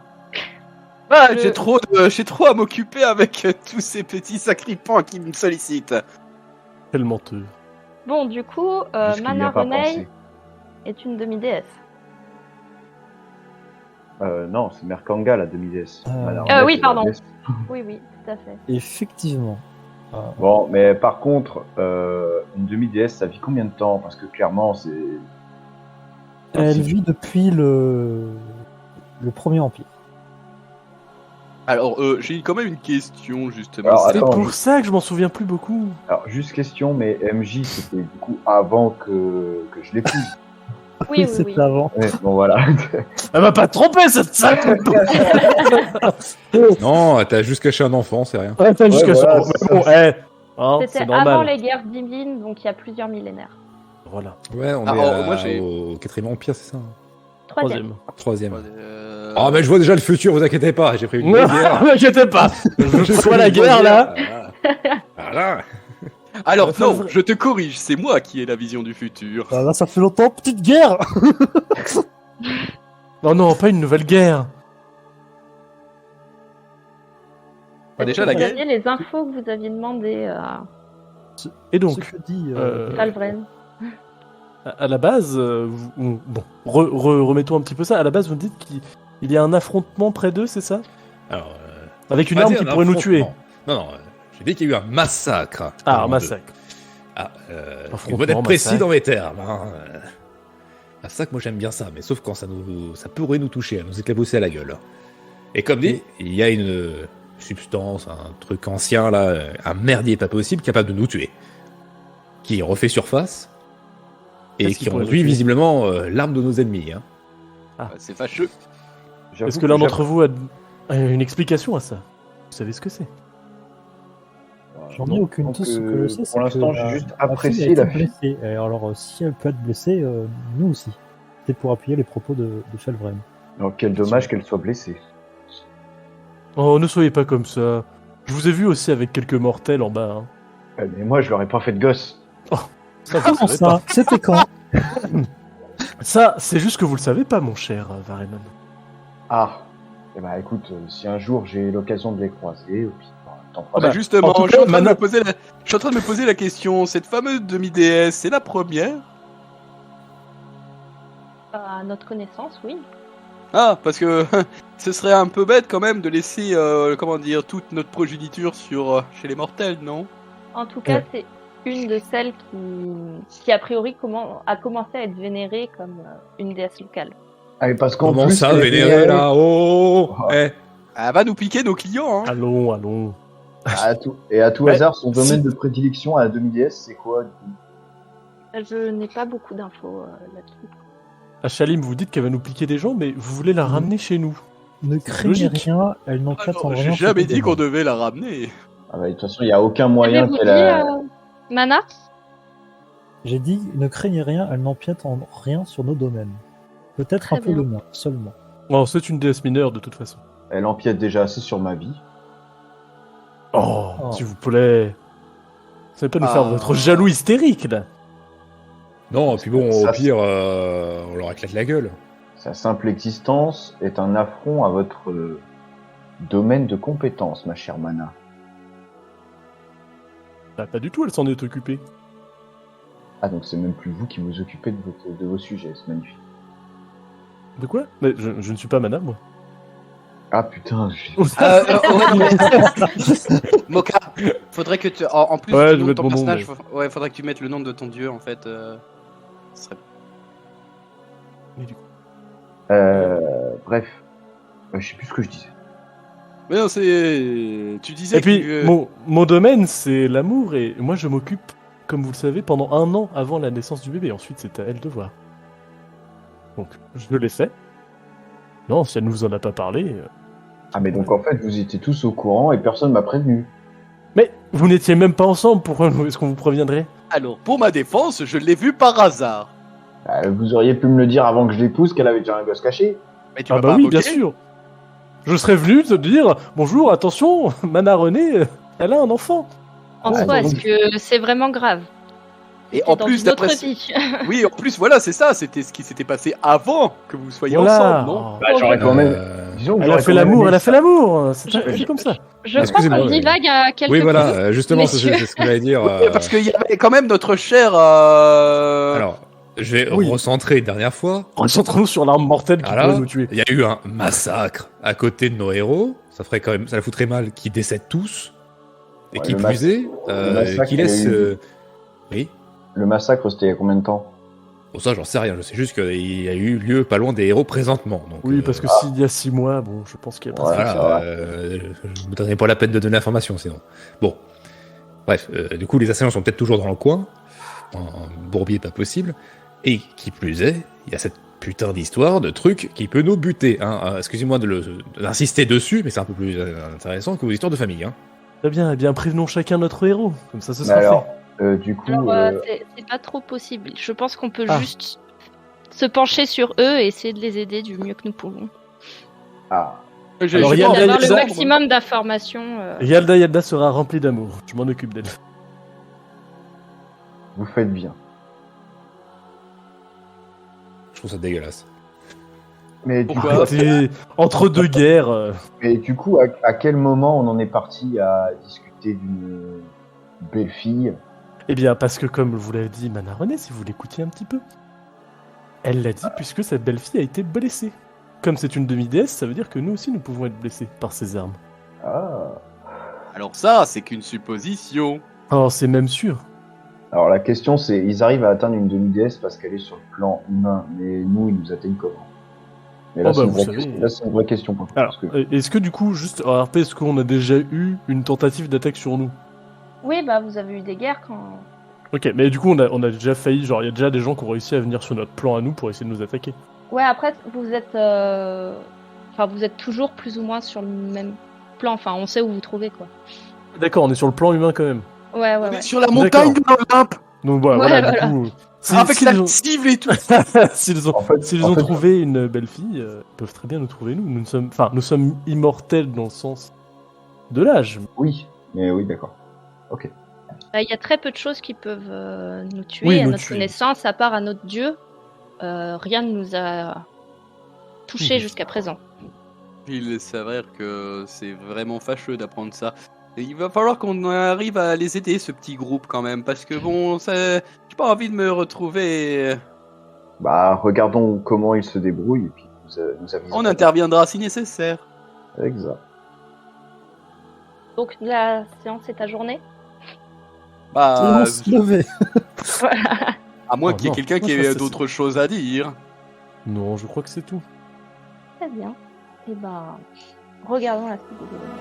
Speaker 6: Ah,
Speaker 5: Je-
Speaker 6: j'ai trop à m'occuper avec tous ces petits sacripants qui me sollicitent.
Speaker 7: Quel menteur.
Speaker 5: Bon, du coup,
Speaker 3: Jusqu'il n'y a
Speaker 5: Mana
Speaker 3: pas
Speaker 5: Renei
Speaker 3: pensé.
Speaker 5: est une demi-déesse.
Speaker 3: Non, c'est Merkanga la demi-déesse. Voilà,
Speaker 5: Ah
Speaker 3: en
Speaker 5: oui,
Speaker 3: fait,
Speaker 5: pardon.
Speaker 3: la déesse.
Speaker 5: Oui, oui, tout à fait.
Speaker 2: Effectivement.
Speaker 3: Bon, mais par contre, une demi-déesse, ça vit combien de temps? Parce que clairement, c'est...
Speaker 2: Elle vit depuis le premier empire.
Speaker 6: Alors, j'ai quand même une question justement.
Speaker 3: Alors,
Speaker 7: C'est
Speaker 3: attends,
Speaker 7: pour ça que je m'en souviens plus beaucoup.
Speaker 3: Alors, juste question, mais MJ, c'était du coup avant que je l'épouse.
Speaker 5: Oui, oui,
Speaker 2: C'était
Speaker 5: oui.
Speaker 2: avant.
Speaker 3: Ouais, bon, voilà.
Speaker 7: Elle m'a pas trompé cette sale.
Speaker 4: Non, t'as juste caché un enfant, c'est rien.
Speaker 7: Ouais, t'as jusqu'à
Speaker 3: voilà,
Speaker 7: ça.
Speaker 3: c'est
Speaker 7: Bon,
Speaker 3: ça.
Speaker 7: hein,
Speaker 5: C'était
Speaker 7: c'est
Speaker 5: avant
Speaker 7: normal.
Speaker 5: les guerres divines, donc il y a plusieurs millénaires.
Speaker 7: Voilà.
Speaker 4: Ouais, on
Speaker 6: Ah,
Speaker 4: est
Speaker 6: oh, moi, j'ai-
Speaker 4: au 4e empire, c'est ça?
Speaker 5: Troisième.
Speaker 4: 3e.
Speaker 6: Euh,
Speaker 4: Ah, mais je vois déjà le futur, vous inquiétez pas, j'ai prévu une
Speaker 7: Ne
Speaker 4: guerre.
Speaker 7: m'inquiétez pas. Je vois la guerre là.
Speaker 4: Voilà.
Speaker 6: Alors
Speaker 7: Enfin,
Speaker 6: non,
Speaker 7: vrai-
Speaker 6: je te corrige, c'est moi qui ai la vision du futur.
Speaker 2: Ah, là, ça fait longtemps, petite guerre.
Speaker 7: Non, non, pas une nouvelle guerre.
Speaker 6: Bah,
Speaker 5: Est-ce
Speaker 6: déjà,
Speaker 5: que
Speaker 6: la
Speaker 5: vous
Speaker 6: guerre-
Speaker 5: aviez les infos que vous aviez demandées à
Speaker 7: Et donc,
Speaker 2: Ce que dit
Speaker 5: Falvren.
Speaker 7: à la base, bon, remettons un petit peu ça. À la base, vous me dites qu'il y a un affrontement près d'eux, c'est ça?
Speaker 4: Alors,
Speaker 7: Avec une
Speaker 4: pas
Speaker 7: arme
Speaker 4: dire
Speaker 7: qui
Speaker 4: un
Speaker 7: pourrait nous tuer.
Speaker 4: affrontement. Non, non, j'ai dit qu'il y a eu un massacre.
Speaker 7: Ah,
Speaker 4: Avant
Speaker 7: un massacre.
Speaker 4: deux. Ah,
Speaker 7: Affrontement,
Speaker 4: il faut être précis
Speaker 7: massacre.
Speaker 4: dans mes termes. Hein. Massacre, moi j'aime bien ça, mais sauf quand ça pourrait nous toucher, nous éclabousser à la gueule. Et comme dit, il y a une substance, un truc ancien là, un merdier pas possible, capable de nous tuer, qui refait surface et
Speaker 7: Qu'est-ce qui
Speaker 4: qui
Speaker 7: pourrait nous
Speaker 4: enduit
Speaker 7: tuer
Speaker 4: visiblement l'arme de nos ennemis. Hein.
Speaker 6: Bah, c'est fâcheux.
Speaker 3: J'avoue
Speaker 7: Est-ce que l'un
Speaker 3: j'avoue-
Speaker 7: d'entre vous a une explication à ça? Vous savez ce que c'est?
Speaker 2: J'en ai aucune.
Speaker 3: Donc,
Speaker 2: Tout ce que je sais, c'est
Speaker 3: pour l'instant,
Speaker 2: que
Speaker 3: j'ai
Speaker 2: la-
Speaker 3: juste
Speaker 2: la fille
Speaker 3: apprécié
Speaker 2: a été
Speaker 3: la fille.
Speaker 2: blessée. Et alors, si elle peut être blessée, nous aussi. C'est pour appuyer les propos de Felvren.
Speaker 3: Alors, quel dommage qu'elle soit blessée.
Speaker 7: Oh, ne soyez pas comme ça. Je vous ai vu aussi avec quelques mortels en bas. Hein.
Speaker 3: Mais moi, je leur ai pas fait de gosse.
Speaker 7: Ça, vous
Speaker 2: Comment
Speaker 7: le savez pas.
Speaker 2: ça? C'était quand?
Speaker 7: Ça, c'est juste que vous le savez pas, mon cher Vareman.
Speaker 3: Ah. Eh ben, écoute, si un jour j'ai l'occasion de les croiser, au pire, t'en feras
Speaker 7: Ah bah,
Speaker 3: bien.
Speaker 6: Justement,
Speaker 7: en tout
Speaker 6: je suis
Speaker 7: cas,
Speaker 6: en train de
Speaker 7: Mana-
Speaker 6: me poser la question, question, cette fameuse demi-déesse, c'est la première?
Speaker 5: À notre connaissance, oui.
Speaker 6: Ah, parce que ce serait un peu bête quand même de laisser, comment dire, toute notre progéniture chez les mortels, non?
Speaker 5: En tout cas,
Speaker 7: Ouais.
Speaker 5: c'est une de celles qui a priori a commencé à être vénérée comme une déesse locale.
Speaker 3: Ah, mais parce qu'en
Speaker 4: Comment
Speaker 3: plus,
Speaker 4: ça,
Speaker 3: elle est
Speaker 4: vénéré là? Oh,
Speaker 3: Oh.
Speaker 4: eh.
Speaker 6: Elle va nous piquer nos clients, hein.
Speaker 7: Allons, allons.
Speaker 3: À tout
Speaker 7: Ouais,
Speaker 3: hasard, son
Speaker 7: si-
Speaker 3: domaine de prédilection à la demi-déesse, c'est quoi du coup?
Speaker 5: Je n'ai pas beaucoup d'infos là-dessus.
Speaker 7: À Shalim, vous dites qu'elle va nous piquer des gens, mais vous voulez la ramener chez nous.
Speaker 2: Ne craignez
Speaker 7: logique.
Speaker 2: rien, elles n'ont
Speaker 6: Ah
Speaker 2: qu'à
Speaker 6: non,
Speaker 2: attendre
Speaker 6: j'ai
Speaker 2: rien.
Speaker 6: jamais
Speaker 2: sur
Speaker 6: dit qu'on
Speaker 2: tes
Speaker 6: devait la ramener.
Speaker 3: Ah bah, de toute façon, il n'y a aucun moyen
Speaker 5: Avez-vous
Speaker 3: qu'elle
Speaker 5: dit,
Speaker 3: a...
Speaker 5: Mana?
Speaker 2: J'ai dit, ne craignez rien, elles n'empiètent en rien sur nos domaines. Peut-être
Speaker 5: Très
Speaker 2: un peu
Speaker 5: bien.
Speaker 2: le mien, seulement.
Speaker 7: Oh, c'est une déesse mineure de toute façon.
Speaker 3: Elle empiète déjà assez sur ma vie.
Speaker 7: Oh,
Speaker 2: Oh.
Speaker 7: s'il vous plaît. Vous savez pas nous faire
Speaker 6: Ah.
Speaker 7: votre jaloux hystérique, là.
Speaker 4: Non, puis bon,
Speaker 3: Ça,
Speaker 4: au pire, on leur éclate la gueule.
Speaker 3: Sa simple existence est un affront à votre domaine de compétence, ma chère Mana.
Speaker 7: Bah, pas du tout, elle s'en est occupée.
Speaker 3: Ah, donc c'est même plus vous qui vous occupez de vos sujets, c'est magnifique.
Speaker 7: De quoi? Mais je ne suis pas Mana, moi.
Speaker 3: Ah putain,
Speaker 6: Ouais, non, mais- Moka, faudrait que tu. En plus
Speaker 7: Ouais,
Speaker 6: du
Speaker 7: je
Speaker 6: nom
Speaker 7: vais
Speaker 6: de ton
Speaker 7: mettre mon nom,
Speaker 6: personnage, ouais, faudrait que tu mettes le nom de ton dieu en fait. Ce serait-
Speaker 7: Mais du coup-
Speaker 3: bref. Je sais plus ce que je disais.
Speaker 6: Mais non, c'est. Tu disais
Speaker 7: Et puis,
Speaker 6: que.
Speaker 7: mon domaine, c'est l'amour, et moi, je m'occupe, comme vous le savez, pendant 1 an avant la naissance du bébé. Ensuite, c'est à elle de voir. Donc, je l'ai fait. Non, si elle ne vous en a pas parlé...
Speaker 3: Ah mais donc en fait vous étiez tous au courant et personne m'a prévenu.
Speaker 7: Mais vous n'étiez même pas ensemble, pourquoi est-ce qu'on vous préviendrait?
Speaker 6: Alors, pour ma défense, je l'ai vu par hasard.
Speaker 3: Vous auriez pu me le dire avant que je l'épouse qu'elle avait déjà un gosse caché.
Speaker 6: Mais tu
Speaker 7: Ah
Speaker 6: m'as
Speaker 7: bah
Speaker 6: pas
Speaker 7: oui,
Speaker 6: invoqué.
Speaker 7: bien sûr. Je serais venu te dire, bonjour, attention, Mana Renée, elle a un enfant.
Speaker 5: En
Speaker 3: Ah,
Speaker 5: soi,
Speaker 3: donc-
Speaker 5: est-ce que c'est vraiment grave?
Speaker 6: Et
Speaker 5: C'est
Speaker 6: en
Speaker 5: dans
Speaker 6: plus,
Speaker 5: une autre
Speaker 6: d'après.
Speaker 5: vie.
Speaker 6: Oui, en plus, voilà, c'est ça. C'était ce qui s'était passé avant que vous soyez
Speaker 7: Voilà.
Speaker 6: ensemble, non?
Speaker 3: Bah j'aurais quand même. Disons que
Speaker 7: Elle a
Speaker 3: j'aurais
Speaker 7: fait
Speaker 3: quand même
Speaker 7: l'amour,
Speaker 3: aimé
Speaker 7: elle a fait
Speaker 3: ça.
Speaker 7: l'amour. C'est comme ça.
Speaker 5: Je crois
Speaker 4: Excusez-moi,
Speaker 5: qu'on
Speaker 4: mais-
Speaker 5: divague à quelques
Speaker 4: Oui,
Speaker 5: points.
Speaker 4: voilà, justement, c'est
Speaker 5: messieurs.
Speaker 4: ce que j'allais dire.
Speaker 6: Oui, parce qu'il y avait quand même notre cher.
Speaker 4: Alors, je vais
Speaker 7: Oui.
Speaker 4: recentrer une dernière fois.
Speaker 7: Concentrons-nous sur l'arme mortelle qui
Speaker 4: Voilà.
Speaker 7: pourrait nous tuer.
Speaker 4: Il y a eu un massacre à côté de nos héros. Ça ferait quand même, ça la foutrait mal qu'ils décèdent tous. Et
Speaker 3: Ouais,
Speaker 4: qui
Speaker 3: le
Speaker 4: plus est,
Speaker 3: massacre,
Speaker 4: qui laisse.
Speaker 3: il y a eu-
Speaker 4: Oui.
Speaker 3: Le massacre c'était il y a combien de temps?
Speaker 4: Bon, ça, j'en sais rien. Je sais juste qu'il y a eu lieu pas loin des héros présentement. Donc,
Speaker 7: Oui, parce que s'il y a 6 mois, bon, je pense qu'il y a pas
Speaker 3: Ouais.
Speaker 7: ça.
Speaker 4: voilà,
Speaker 3: ça
Speaker 4: je me donnerai pas la peine de donner l'information sinon. Bon. Bref, du coup, les assaillants sont peut-être toujours dans le coin. Un bourbier pas possible. Et qui plus est, il y a cette putain d'histoire de truc qui peut nous buter. Hein. Excusez-moi d'insister dessus, mais c'est un peu plus intéressant que vos histoires de famille. Hein.
Speaker 7: Très bien, eh bien, prévenons chacun notre héros. Comme ça, ce
Speaker 3: Mais
Speaker 7: sera
Speaker 3: alors,
Speaker 7: fait.
Speaker 3: du coup,
Speaker 5: Alors, c'est pas trop possible. Je pense qu'on peut
Speaker 7: Ah.
Speaker 5: juste se pencher sur eux et essayer de les aider du mieux que nous pouvons.
Speaker 3: ah,
Speaker 7: Alors,
Speaker 5: J'ai
Speaker 7: Yalda,
Speaker 5: d'avoir le
Speaker 7: Yalda-
Speaker 5: maximum d'informations.
Speaker 7: Yalda sera remplie d'amour. Je m'en occupe d'elle.
Speaker 3: vous faites bien.
Speaker 4: Je trouve ça dégueulasse.
Speaker 3: Mais du coup,
Speaker 6: Pourquoi
Speaker 7: T'es entre deux guerres.
Speaker 3: à quel moment on en est parti à discuter d'une belle fille?
Speaker 7: Eh bien, parce que comme vous l'avez dit, Mana Renée, si vous l'écoutiez un petit peu, elle l'a dit puisque cette belle fille a été blessée. Comme c'est une demi-déesse, ça veut dire que nous aussi nous pouvons être blessés par ces armes.
Speaker 3: Ah.
Speaker 6: Alors, ça, c'est qu'une supposition.
Speaker 7: Oh, c'est même sûr.
Speaker 3: Alors la question c'est, ils arrivent à atteindre une demi-déesse parce qu'elle est sur le plan humain, mais nous ils nous atteignent comment? Mais là,
Speaker 7: Oh,
Speaker 3: c'est
Speaker 7: bah,
Speaker 3: une
Speaker 7: vous
Speaker 3: vraie
Speaker 7: savez.
Speaker 3: question. Là, c'est une vraie question pour toi,
Speaker 7: Alors,
Speaker 3: parce que
Speaker 7: est-ce que du coup, juste RP, est-ce qu'on a déjà eu une tentative d'attaque sur nous?
Speaker 5: Oui, bah vous avez eu des guerres quand.
Speaker 7: Ok, mais du coup, on a déjà failli, genre, il y a déjà des gens qui ont réussi à venir sur notre plan à nous pour essayer de nous attaquer.
Speaker 5: Ouais, après vous êtes, vous êtes toujours plus ou moins sur le même plan. Enfin, on sait où vous trouvez quoi.
Speaker 7: D'accord, on est sur le plan humain quand même.
Speaker 5: Ouais,
Speaker 6: On
Speaker 5: ouais,
Speaker 6: est
Speaker 5: ouais.
Speaker 6: sur la montagne de l'Olympe.
Speaker 7: Donc voilà,
Speaker 5: Ouais,
Speaker 7: voilà,
Speaker 5: voilà.
Speaker 7: du coup...
Speaker 6: Avec la
Speaker 7: ont...
Speaker 6: cible et tout.
Speaker 7: s'ils ont,
Speaker 3: En fait-
Speaker 7: s'ils
Speaker 3: en
Speaker 7: ont
Speaker 3: fait-
Speaker 7: trouvé une belle fille, ils peuvent très bien nous trouver nous. Nous sommes immortels dans le sens de l'âge.
Speaker 3: oui, mais oui, d'accord. Ok.
Speaker 5: Il y a très peu de choses qui peuvent nous tuer
Speaker 7: Oui,
Speaker 5: à
Speaker 7: nous
Speaker 5: notre
Speaker 7: tuer.
Speaker 5: connaissance, à part à notre dieu. Rien ne nous a touchés
Speaker 7: Mhm.
Speaker 5: jusqu'à présent.
Speaker 6: Il s'avère que c'est vraiment fâcheux d'apprendre ça. Et il va falloir qu'on arrive à les aider, ce petit groupe, quand même. Parce que bon, j'ai pas envie de me retrouver.
Speaker 3: Bah, regardons comment ils se débrouillent et puis nous avisons.
Speaker 6: On interviendra si nécessaire.
Speaker 3: Exact.
Speaker 5: Donc la séance est ajournée.
Speaker 6: Bah,
Speaker 2: On se levait.
Speaker 5: Voilà.
Speaker 6: à moins
Speaker 7: Oh
Speaker 6: qu'il y ait
Speaker 7: non,
Speaker 6: quelqu'un qui
Speaker 7: moi,
Speaker 6: ait
Speaker 7: ça,
Speaker 6: d'autres choses à dire.
Speaker 7: Non, je crois que c'est tout.
Speaker 5: Très bien. Et ben, regardons la suite des événements.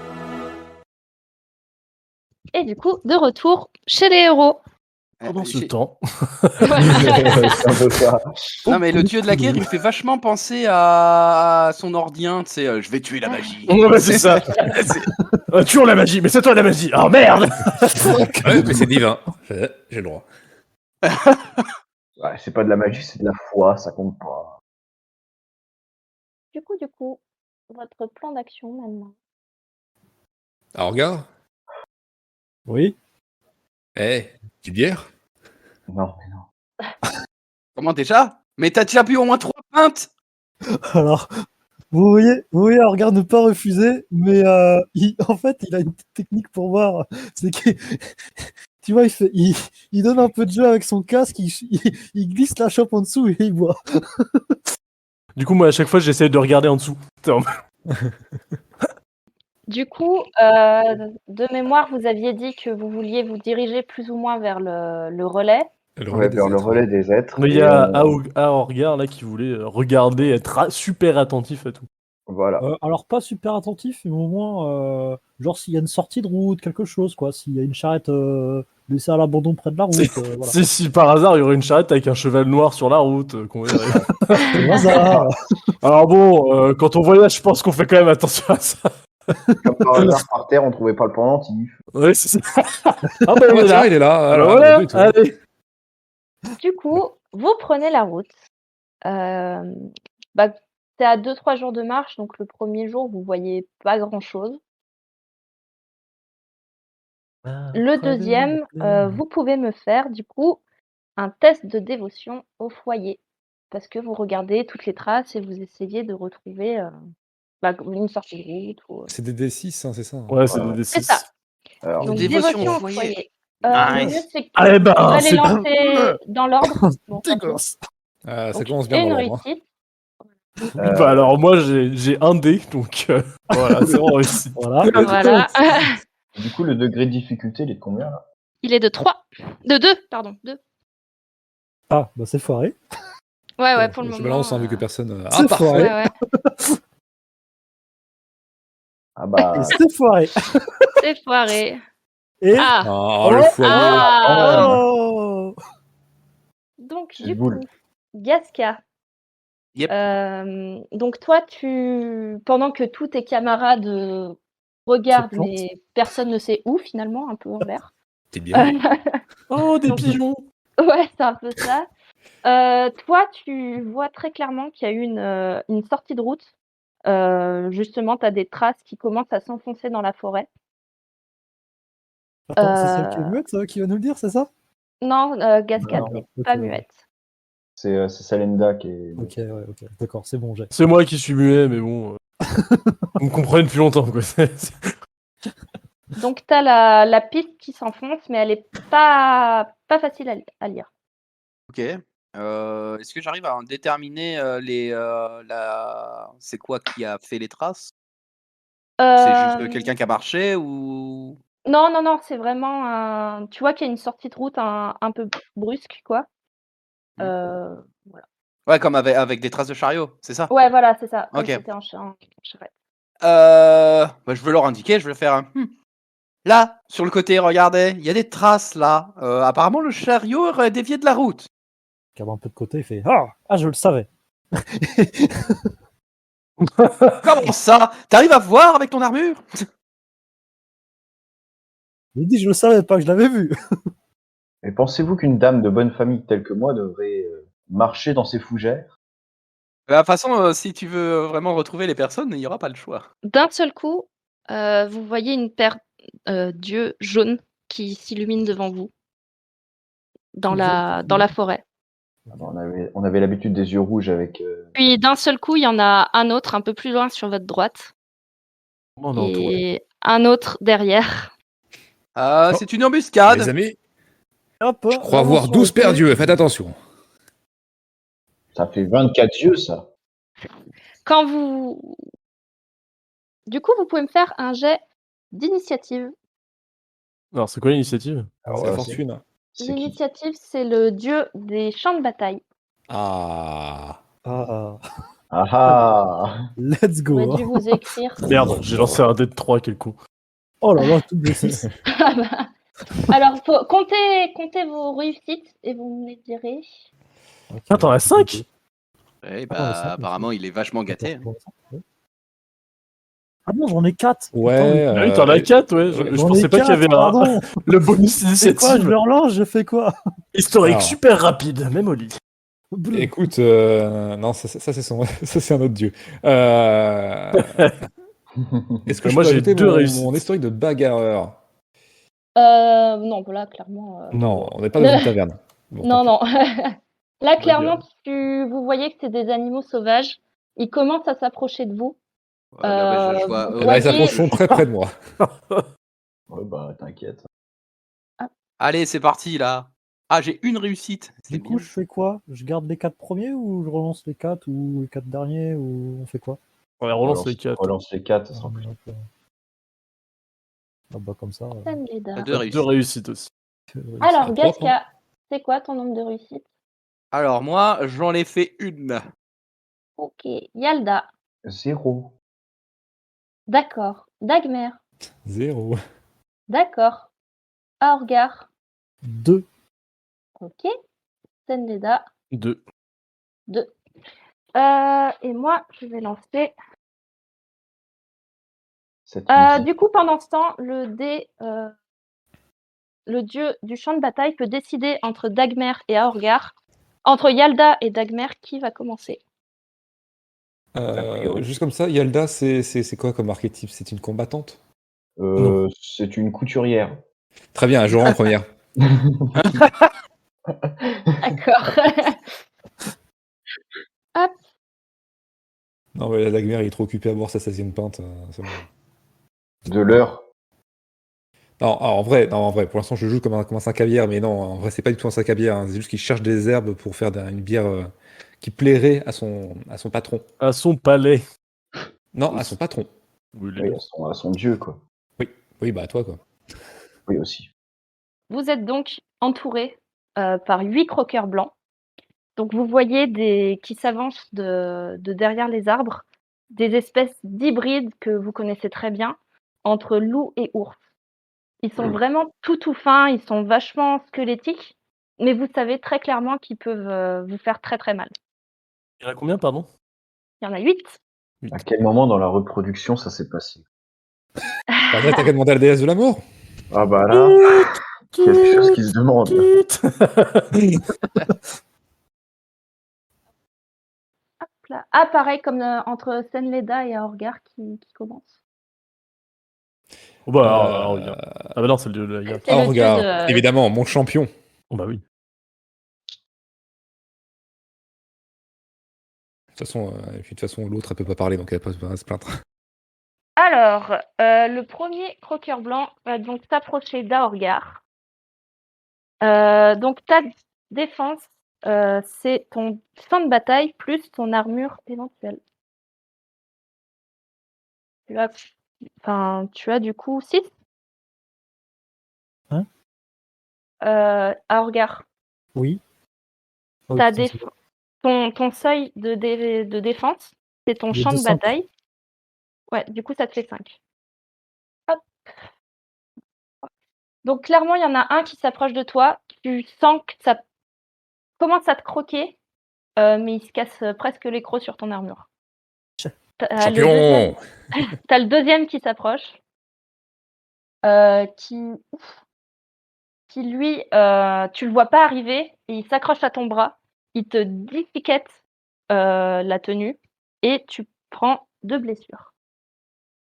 Speaker 5: Et du coup, de retour chez les héros.
Speaker 7: Pendant ce
Speaker 6: J'ai-
Speaker 7: temps,
Speaker 5: Voilà.
Speaker 3: C'est un peu ça.
Speaker 6: Non mais le dieu de la guerre, il me fait vachement penser à son ordien, tu sais, je vais tuer la magie.
Speaker 7: Ouais, bah, c'est ça. Tuons la magie, mais c'est toi la magie. Oh merde.
Speaker 4: Ouais, mais c'est divin. J'ai le droit.
Speaker 3: Ouais, c'est pas de la magie, c'est de la foi, ça compte pas.
Speaker 5: Du coup, votre plan d'action maintenant.
Speaker 4: Alors, regarde.
Speaker 2: Oui.
Speaker 4: Petite bière.
Speaker 3: Non, mais non.
Speaker 6: Comment déjà? Mais t'as déjà bu au moins 3 pintes?
Speaker 2: Alors, vous voyez, un regard ne pas refuser, mais en fait, il a une technique pour voir. C'est que, tu vois, il donne un peu de jeu avec son casque, il glisse la chope en dessous et il boit.
Speaker 7: Du coup, moi, à chaque fois, j'essaie de regarder en dessous.
Speaker 5: Du coup, de mémoire, vous aviez dit que vous vouliez vous diriger plus ou moins vers le relais.
Speaker 4: Le
Speaker 3: Ouais,
Speaker 4: relais des
Speaker 3: vers le
Speaker 4: êtres.
Speaker 3: relais des êtres.
Speaker 7: Mais il y
Speaker 3: et
Speaker 7: a
Speaker 3: on-
Speaker 7: Aorgar là qui voulait regarder, être super attentif à tout.
Speaker 3: Voilà.
Speaker 2: Alors pas super attentif, mais au moins, genre s'il y a une sortie de route, quelque chose, quoi. S'il y a une charrette laissée à l'abandon près de la route, voilà.
Speaker 7: Si par hasard il y aurait une charrette avec un cheval noir sur la route, qu'on verrait.
Speaker 2: C'est au hasard.
Speaker 7: Alors bon, quand on voyage, je pense qu'on fait quand même attention à ça.
Speaker 3: Comme par hasard, par terre, on trouvait pas le pendentif.
Speaker 7: Ouais, c'est ça. Ah bah
Speaker 4: Ah
Speaker 7: il
Speaker 4: bah
Speaker 7: est
Speaker 4: tiens,
Speaker 7: là.
Speaker 4: il est là.
Speaker 7: Alors
Speaker 4: voilà,
Speaker 7: voilà,
Speaker 4: deux étoiles.
Speaker 7: allez.
Speaker 5: Du coup, vous prenez la route. Bah, c'est à 2-3 jours de marche, donc le premier jour, vous voyez pas grand-chose. Le deuxième, vous pouvez me faire, du coup, un test de dévotion au foyer. Parce que vous regardez toutes les traces et vous essayez de retrouver une sortie de route.
Speaker 4: C'est des D6, hein, c'est ça.
Speaker 7: Ouais, c'est
Speaker 3: Ouais.
Speaker 7: des
Speaker 5: C'est
Speaker 7: D6.
Speaker 5: ça.
Speaker 3: Alors,
Speaker 5: Donc,
Speaker 6: dévotion
Speaker 5: dévotion
Speaker 6: au
Speaker 5: au
Speaker 6: foyer.
Speaker 5: foyer.
Speaker 6: Nice.
Speaker 5: Le mieux, c'est que
Speaker 7: Ah, eh ben,
Speaker 5: tu vas les
Speaker 7: c'est pas-
Speaker 5: lancer dans l'ordre. Bon,
Speaker 7: T'es
Speaker 5: pas trop.
Speaker 7: gosse.
Speaker 4: Ah, ça
Speaker 5: Donc,
Speaker 4: commence bien
Speaker 5: une
Speaker 4: dans l'ordre. Hein.
Speaker 5: réussite.
Speaker 7: Oui, bah alors moi j'ai un dé, donc voilà, c'est bon réussi.
Speaker 2: Voilà.
Speaker 5: Voilà.
Speaker 3: du coup, le degré de difficulté, il est de combien là?
Speaker 5: Il est de 3. De 2, pardon. 2.
Speaker 2: Ah, bah c'est foiré.
Speaker 5: Ouais, pour le
Speaker 4: Je
Speaker 5: moment.
Speaker 4: balance hein, vu que personne. Ah,
Speaker 2: C'est
Speaker 4: parfait.
Speaker 2: foiré.
Speaker 5: Ouais.
Speaker 3: Ah bah.
Speaker 2: Et c'est foiré.
Speaker 5: C'est foiré.
Speaker 2: Et
Speaker 5: Ah.
Speaker 4: Oh, le foyer.
Speaker 5: Ah.
Speaker 2: oh
Speaker 5: Donc,
Speaker 3: C'est
Speaker 5: du
Speaker 3: boule.
Speaker 5: coup, Gasca.
Speaker 6: Yep.
Speaker 5: Donc, toi, pendant que tous tes camarades regardent,
Speaker 2: Se plantent.
Speaker 5: mais personne ne sait où, finalement, un peu en l'air.
Speaker 4: T'es bien.
Speaker 7: Oh, des
Speaker 5: Donc-
Speaker 7: pigeons.
Speaker 5: Ouais, c'est un peu ça. Toi, tu vois très clairement qu'il y a eu une sortie de route. Justement, tu as des traces qui commencent à s'enfoncer dans la forêt.
Speaker 2: Attends, c'est celle qui est muette qui va nous le dire, c'est ça?
Speaker 5: Non, Gasca
Speaker 3: Non,
Speaker 5: n'est
Speaker 2: ok,
Speaker 5: pas
Speaker 2: ouais.
Speaker 5: muette.
Speaker 3: C'est Salenda qui est.
Speaker 2: Ok, ouais, ok. D'accord, c'est bon, j'ai.
Speaker 7: C'est moi qui suis muet, mais bon. Vous me comprenez depuis longtemps, quoi.
Speaker 5: Donc, tu as la piste qui s'enfonce, mais elle est pas facile à lire.
Speaker 6: Ok. Est-ce que j'arrive à déterminer c'est quoi qui a fait les traces? C'est juste
Speaker 5: Euh,
Speaker 6: quelqu'un qui a marché ou?
Speaker 5: Non, c'est vraiment tu vois qu'il y a une sortie de route un peu brusque, quoi. Voilà.
Speaker 6: Ouais, comme avec des traces de chariot, c'est ça?
Speaker 5: Ouais, voilà, c'est ça. Comme
Speaker 6: Ok.
Speaker 5: c'était en charrette.
Speaker 6: Bah, je veux leur indiquer, je vais faire un là, sur le côté, regardez, il y a des traces là. Apparemment, le chariot aurait dévié de la route.
Speaker 2: Il regarde un peu de côté, il fait Ah, je le savais.
Speaker 6: Comment ça? T'arrives à voir avec ton armure?
Speaker 2: Il dit Je le savais pas, que je l'avais vu.
Speaker 3: Et pensez-vous qu'une dame de bonne famille telle que moi devrait marcher dans ses fougères?
Speaker 6: De toute façon, si tu veux vraiment retrouver les personnes, il n'y aura pas le choix.
Speaker 5: D'un seul coup, vous voyez une paire d'yeux jaunes qui s'illumine devant vous dans la forêt.
Speaker 3: Ah bah, on avait l'habitude des yeux rouges avec.
Speaker 5: Puis d'un seul coup, il y en a un autre un peu plus loin sur votre droite
Speaker 7: On est entouré.
Speaker 5: et un autre derrière.
Speaker 6: C'est une embuscade.
Speaker 4: Les amis,
Speaker 2: Hop,
Speaker 4: je crois voir 12 paires d'yeux. Faites attention.
Speaker 3: Ça fait 24 yeux, ça.
Speaker 5: Quand vous... Du coup, vous pouvez me faire un jet d'initiative.
Speaker 7: Alors, c'est quoi l'initiative?
Speaker 3: Alors,
Speaker 4: C'est la
Speaker 3: voilà,
Speaker 4: fortune.
Speaker 3: c'est qui?
Speaker 5: L'initiative, c'est le dieu des champs de bataille.
Speaker 4: Ah.
Speaker 2: Ah,
Speaker 3: Ah ah.
Speaker 2: let's go.
Speaker 5: J'aurais dû
Speaker 2: hein.
Speaker 5: vous écrire.
Speaker 7: Merde, j'ai lancé un dé de 3, quel con.
Speaker 2: Oh là là, toutes des 6.
Speaker 5: Alors, comptez vos réussites et vous me les direz.
Speaker 7: Ah, t'en as 5?
Speaker 6: Eh
Speaker 2: Ah,
Speaker 6: bah,
Speaker 2: ça,
Speaker 6: apparemment, il est vachement gâté. hein.
Speaker 2: Ah non, j'en ai 4.
Speaker 4: Ouais.
Speaker 7: Ah oui, t'en as 4, ouais. Je pensais pas qu'il y avait
Speaker 2: pardon.
Speaker 7: le bonus
Speaker 2: C'est quoi, je
Speaker 7: initiative.
Speaker 2: le relance, je fais quoi?
Speaker 7: Historique
Speaker 4: Alors.
Speaker 7: super rapide, même au lit.
Speaker 4: Écoute, non, ça c'est ça c'est un autre dieu. Est-ce que
Speaker 7: Moi,
Speaker 4: je peux
Speaker 7: j'ai
Speaker 4: ajouter
Speaker 7: 2 réussites.
Speaker 4: mon historique de bagarreur?
Speaker 5: Non, là, clairement.
Speaker 4: Non, on n'est pas dans une taverne. Bon,
Speaker 5: Non,
Speaker 4: tant pis.
Speaker 5: non. Là, clairement, vous voyez que c'est des animaux sauvages. Ils commencent à s'approcher de vous.
Speaker 6: Ouais, là, bah, je vois.
Speaker 5: vous
Speaker 4: Eh ben, ils
Speaker 5: voyez-
Speaker 4: s'approcheront très près de moi.
Speaker 3: Ouais, bah, t'inquiète.
Speaker 6: Allez, c'est parti là. Ah, j'ai une réussite. C'est
Speaker 2: Du coup,
Speaker 6: bien.
Speaker 2: je fais quoi? Je garde les 4 premiers ou je relance les 4 ou les 4 derniers ou on fait quoi?
Speaker 7: Ouais, relance les 4.
Speaker 3: Relance les 4, ça sera plus.
Speaker 2: Ok. Ah bah comme ça.
Speaker 5: Senleda.
Speaker 6: T'as 2
Speaker 7: Deux
Speaker 6: réussites.
Speaker 7: réussites aussi.
Speaker 5: Alors,
Speaker 4: à trois
Speaker 5: Gasca, c'est quoi ton nombre de réussites?
Speaker 6: Alors moi, j'en ai fait une.
Speaker 5: Ok. Yalda.
Speaker 3: 0.
Speaker 5: D'accord. Dagmer.
Speaker 4: 0.
Speaker 5: D'accord. Aorgar.
Speaker 2: 2.
Speaker 5: Ok. Senleda.
Speaker 7: 2.
Speaker 5: 2. Et moi, je vais lancer. Du coup, pendant ce temps, le dieu du champ de bataille peut décider entre Dagmer et Aorgar, entre Yalda et Dagmer, qui va commencer.
Speaker 3: priori.
Speaker 4: Juste comme ça, Yalda, c'est quoi comme archétype? C'est une combattante?
Speaker 3: C'est une couturière.
Speaker 4: Très bien, je rends en première.
Speaker 5: D'accord. Hop.
Speaker 4: Non, mais la Dagmer, il est trop occupé à boire sa 16e pinte. C'est bon.
Speaker 3: De l'heure.
Speaker 4: Non, en vrai, pour l'instant, je joue comme un sac à bière, mais non, en vrai, c'est pas du tout un sac à bière. Hein. C'est juste qu'il cherche des herbes pour faire une bière qui plairait à son patron.
Speaker 7: À son palais.
Speaker 4: Non, à son patron.
Speaker 7: Oui,
Speaker 3: Oui, à son dieu, quoi.
Speaker 4: Oui, bah à toi, quoi.
Speaker 3: Oui, aussi.
Speaker 5: Vous êtes donc entouré par 8 croqueurs blancs. Donc vous voyez qui s'avancent de derrière les arbres, des espèces d'hybrides que vous connaissez très bien, entre loup et ours. Ils sont vraiment tout fins, ils sont vachement squelettiques, mais vous savez très clairement qu'ils peuvent vous faire très très mal.
Speaker 7: Il y en a combien, pardon?
Speaker 5: Il y en a 8.
Speaker 3: À quel moment dans la reproduction ça s'est passé?
Speaker 4: Bah, là, t'as qu'à demander à la déesse de l'amour.
Speaker 3: Ah bah là, quelque chose qui se demande.
Speaker 5: Hop là. Ah, pareil comme entre Senleda et Aorgar qui commence.
Speaker 7: Oh bah, alors, regarde. Ah bah non, c'est le dieu de la guerre.
Speaker 5: C'est le dieu
Speaker 4: regarde,
Speaker 5: de-
Speaker 4: évidemment, mon champion.
Speaker 7: Oh bah oui.
Speaker 4: De toute façon, l'autre, elle peut pas parler, donc elle peut pas se plaindre.
Speaker 5: Alors, le premier croqueur blanc va donc s'approcher d'Aorgar. Donc ta défense, c'est ton champ de bataille plus ton armure éventuelle. Tu as du coup 6.
Speaker 2: Hein?
Speaker 5: Aorgar,
Speaker 2: Oui. Oh,
Speaker 5: ta
Speaker 2: putain,
Speaker 5: déf- ton seuil de défense, c'est ton
Speaker 2: Il est
Speaker 5: champ
Speaker 2: de
Speaker 5: de
Speaker 2: 5.
Speaker 5: bataille. Ouais, du coup, ça te fait 5. Hop. Donc clairement, il y en a un qui s'approche de toi. Tu sens que ça commence à te croquer, mais il se casse presque les crocs sur ton armure. T'as
Speaker 4: Champion!
Speaker 5: le deuxième qui s'approche, qui lui, tu le vois pas arriver, et il s'accroche à ton bras, il te dépiquette la tenue, et tu prends 2 blessures.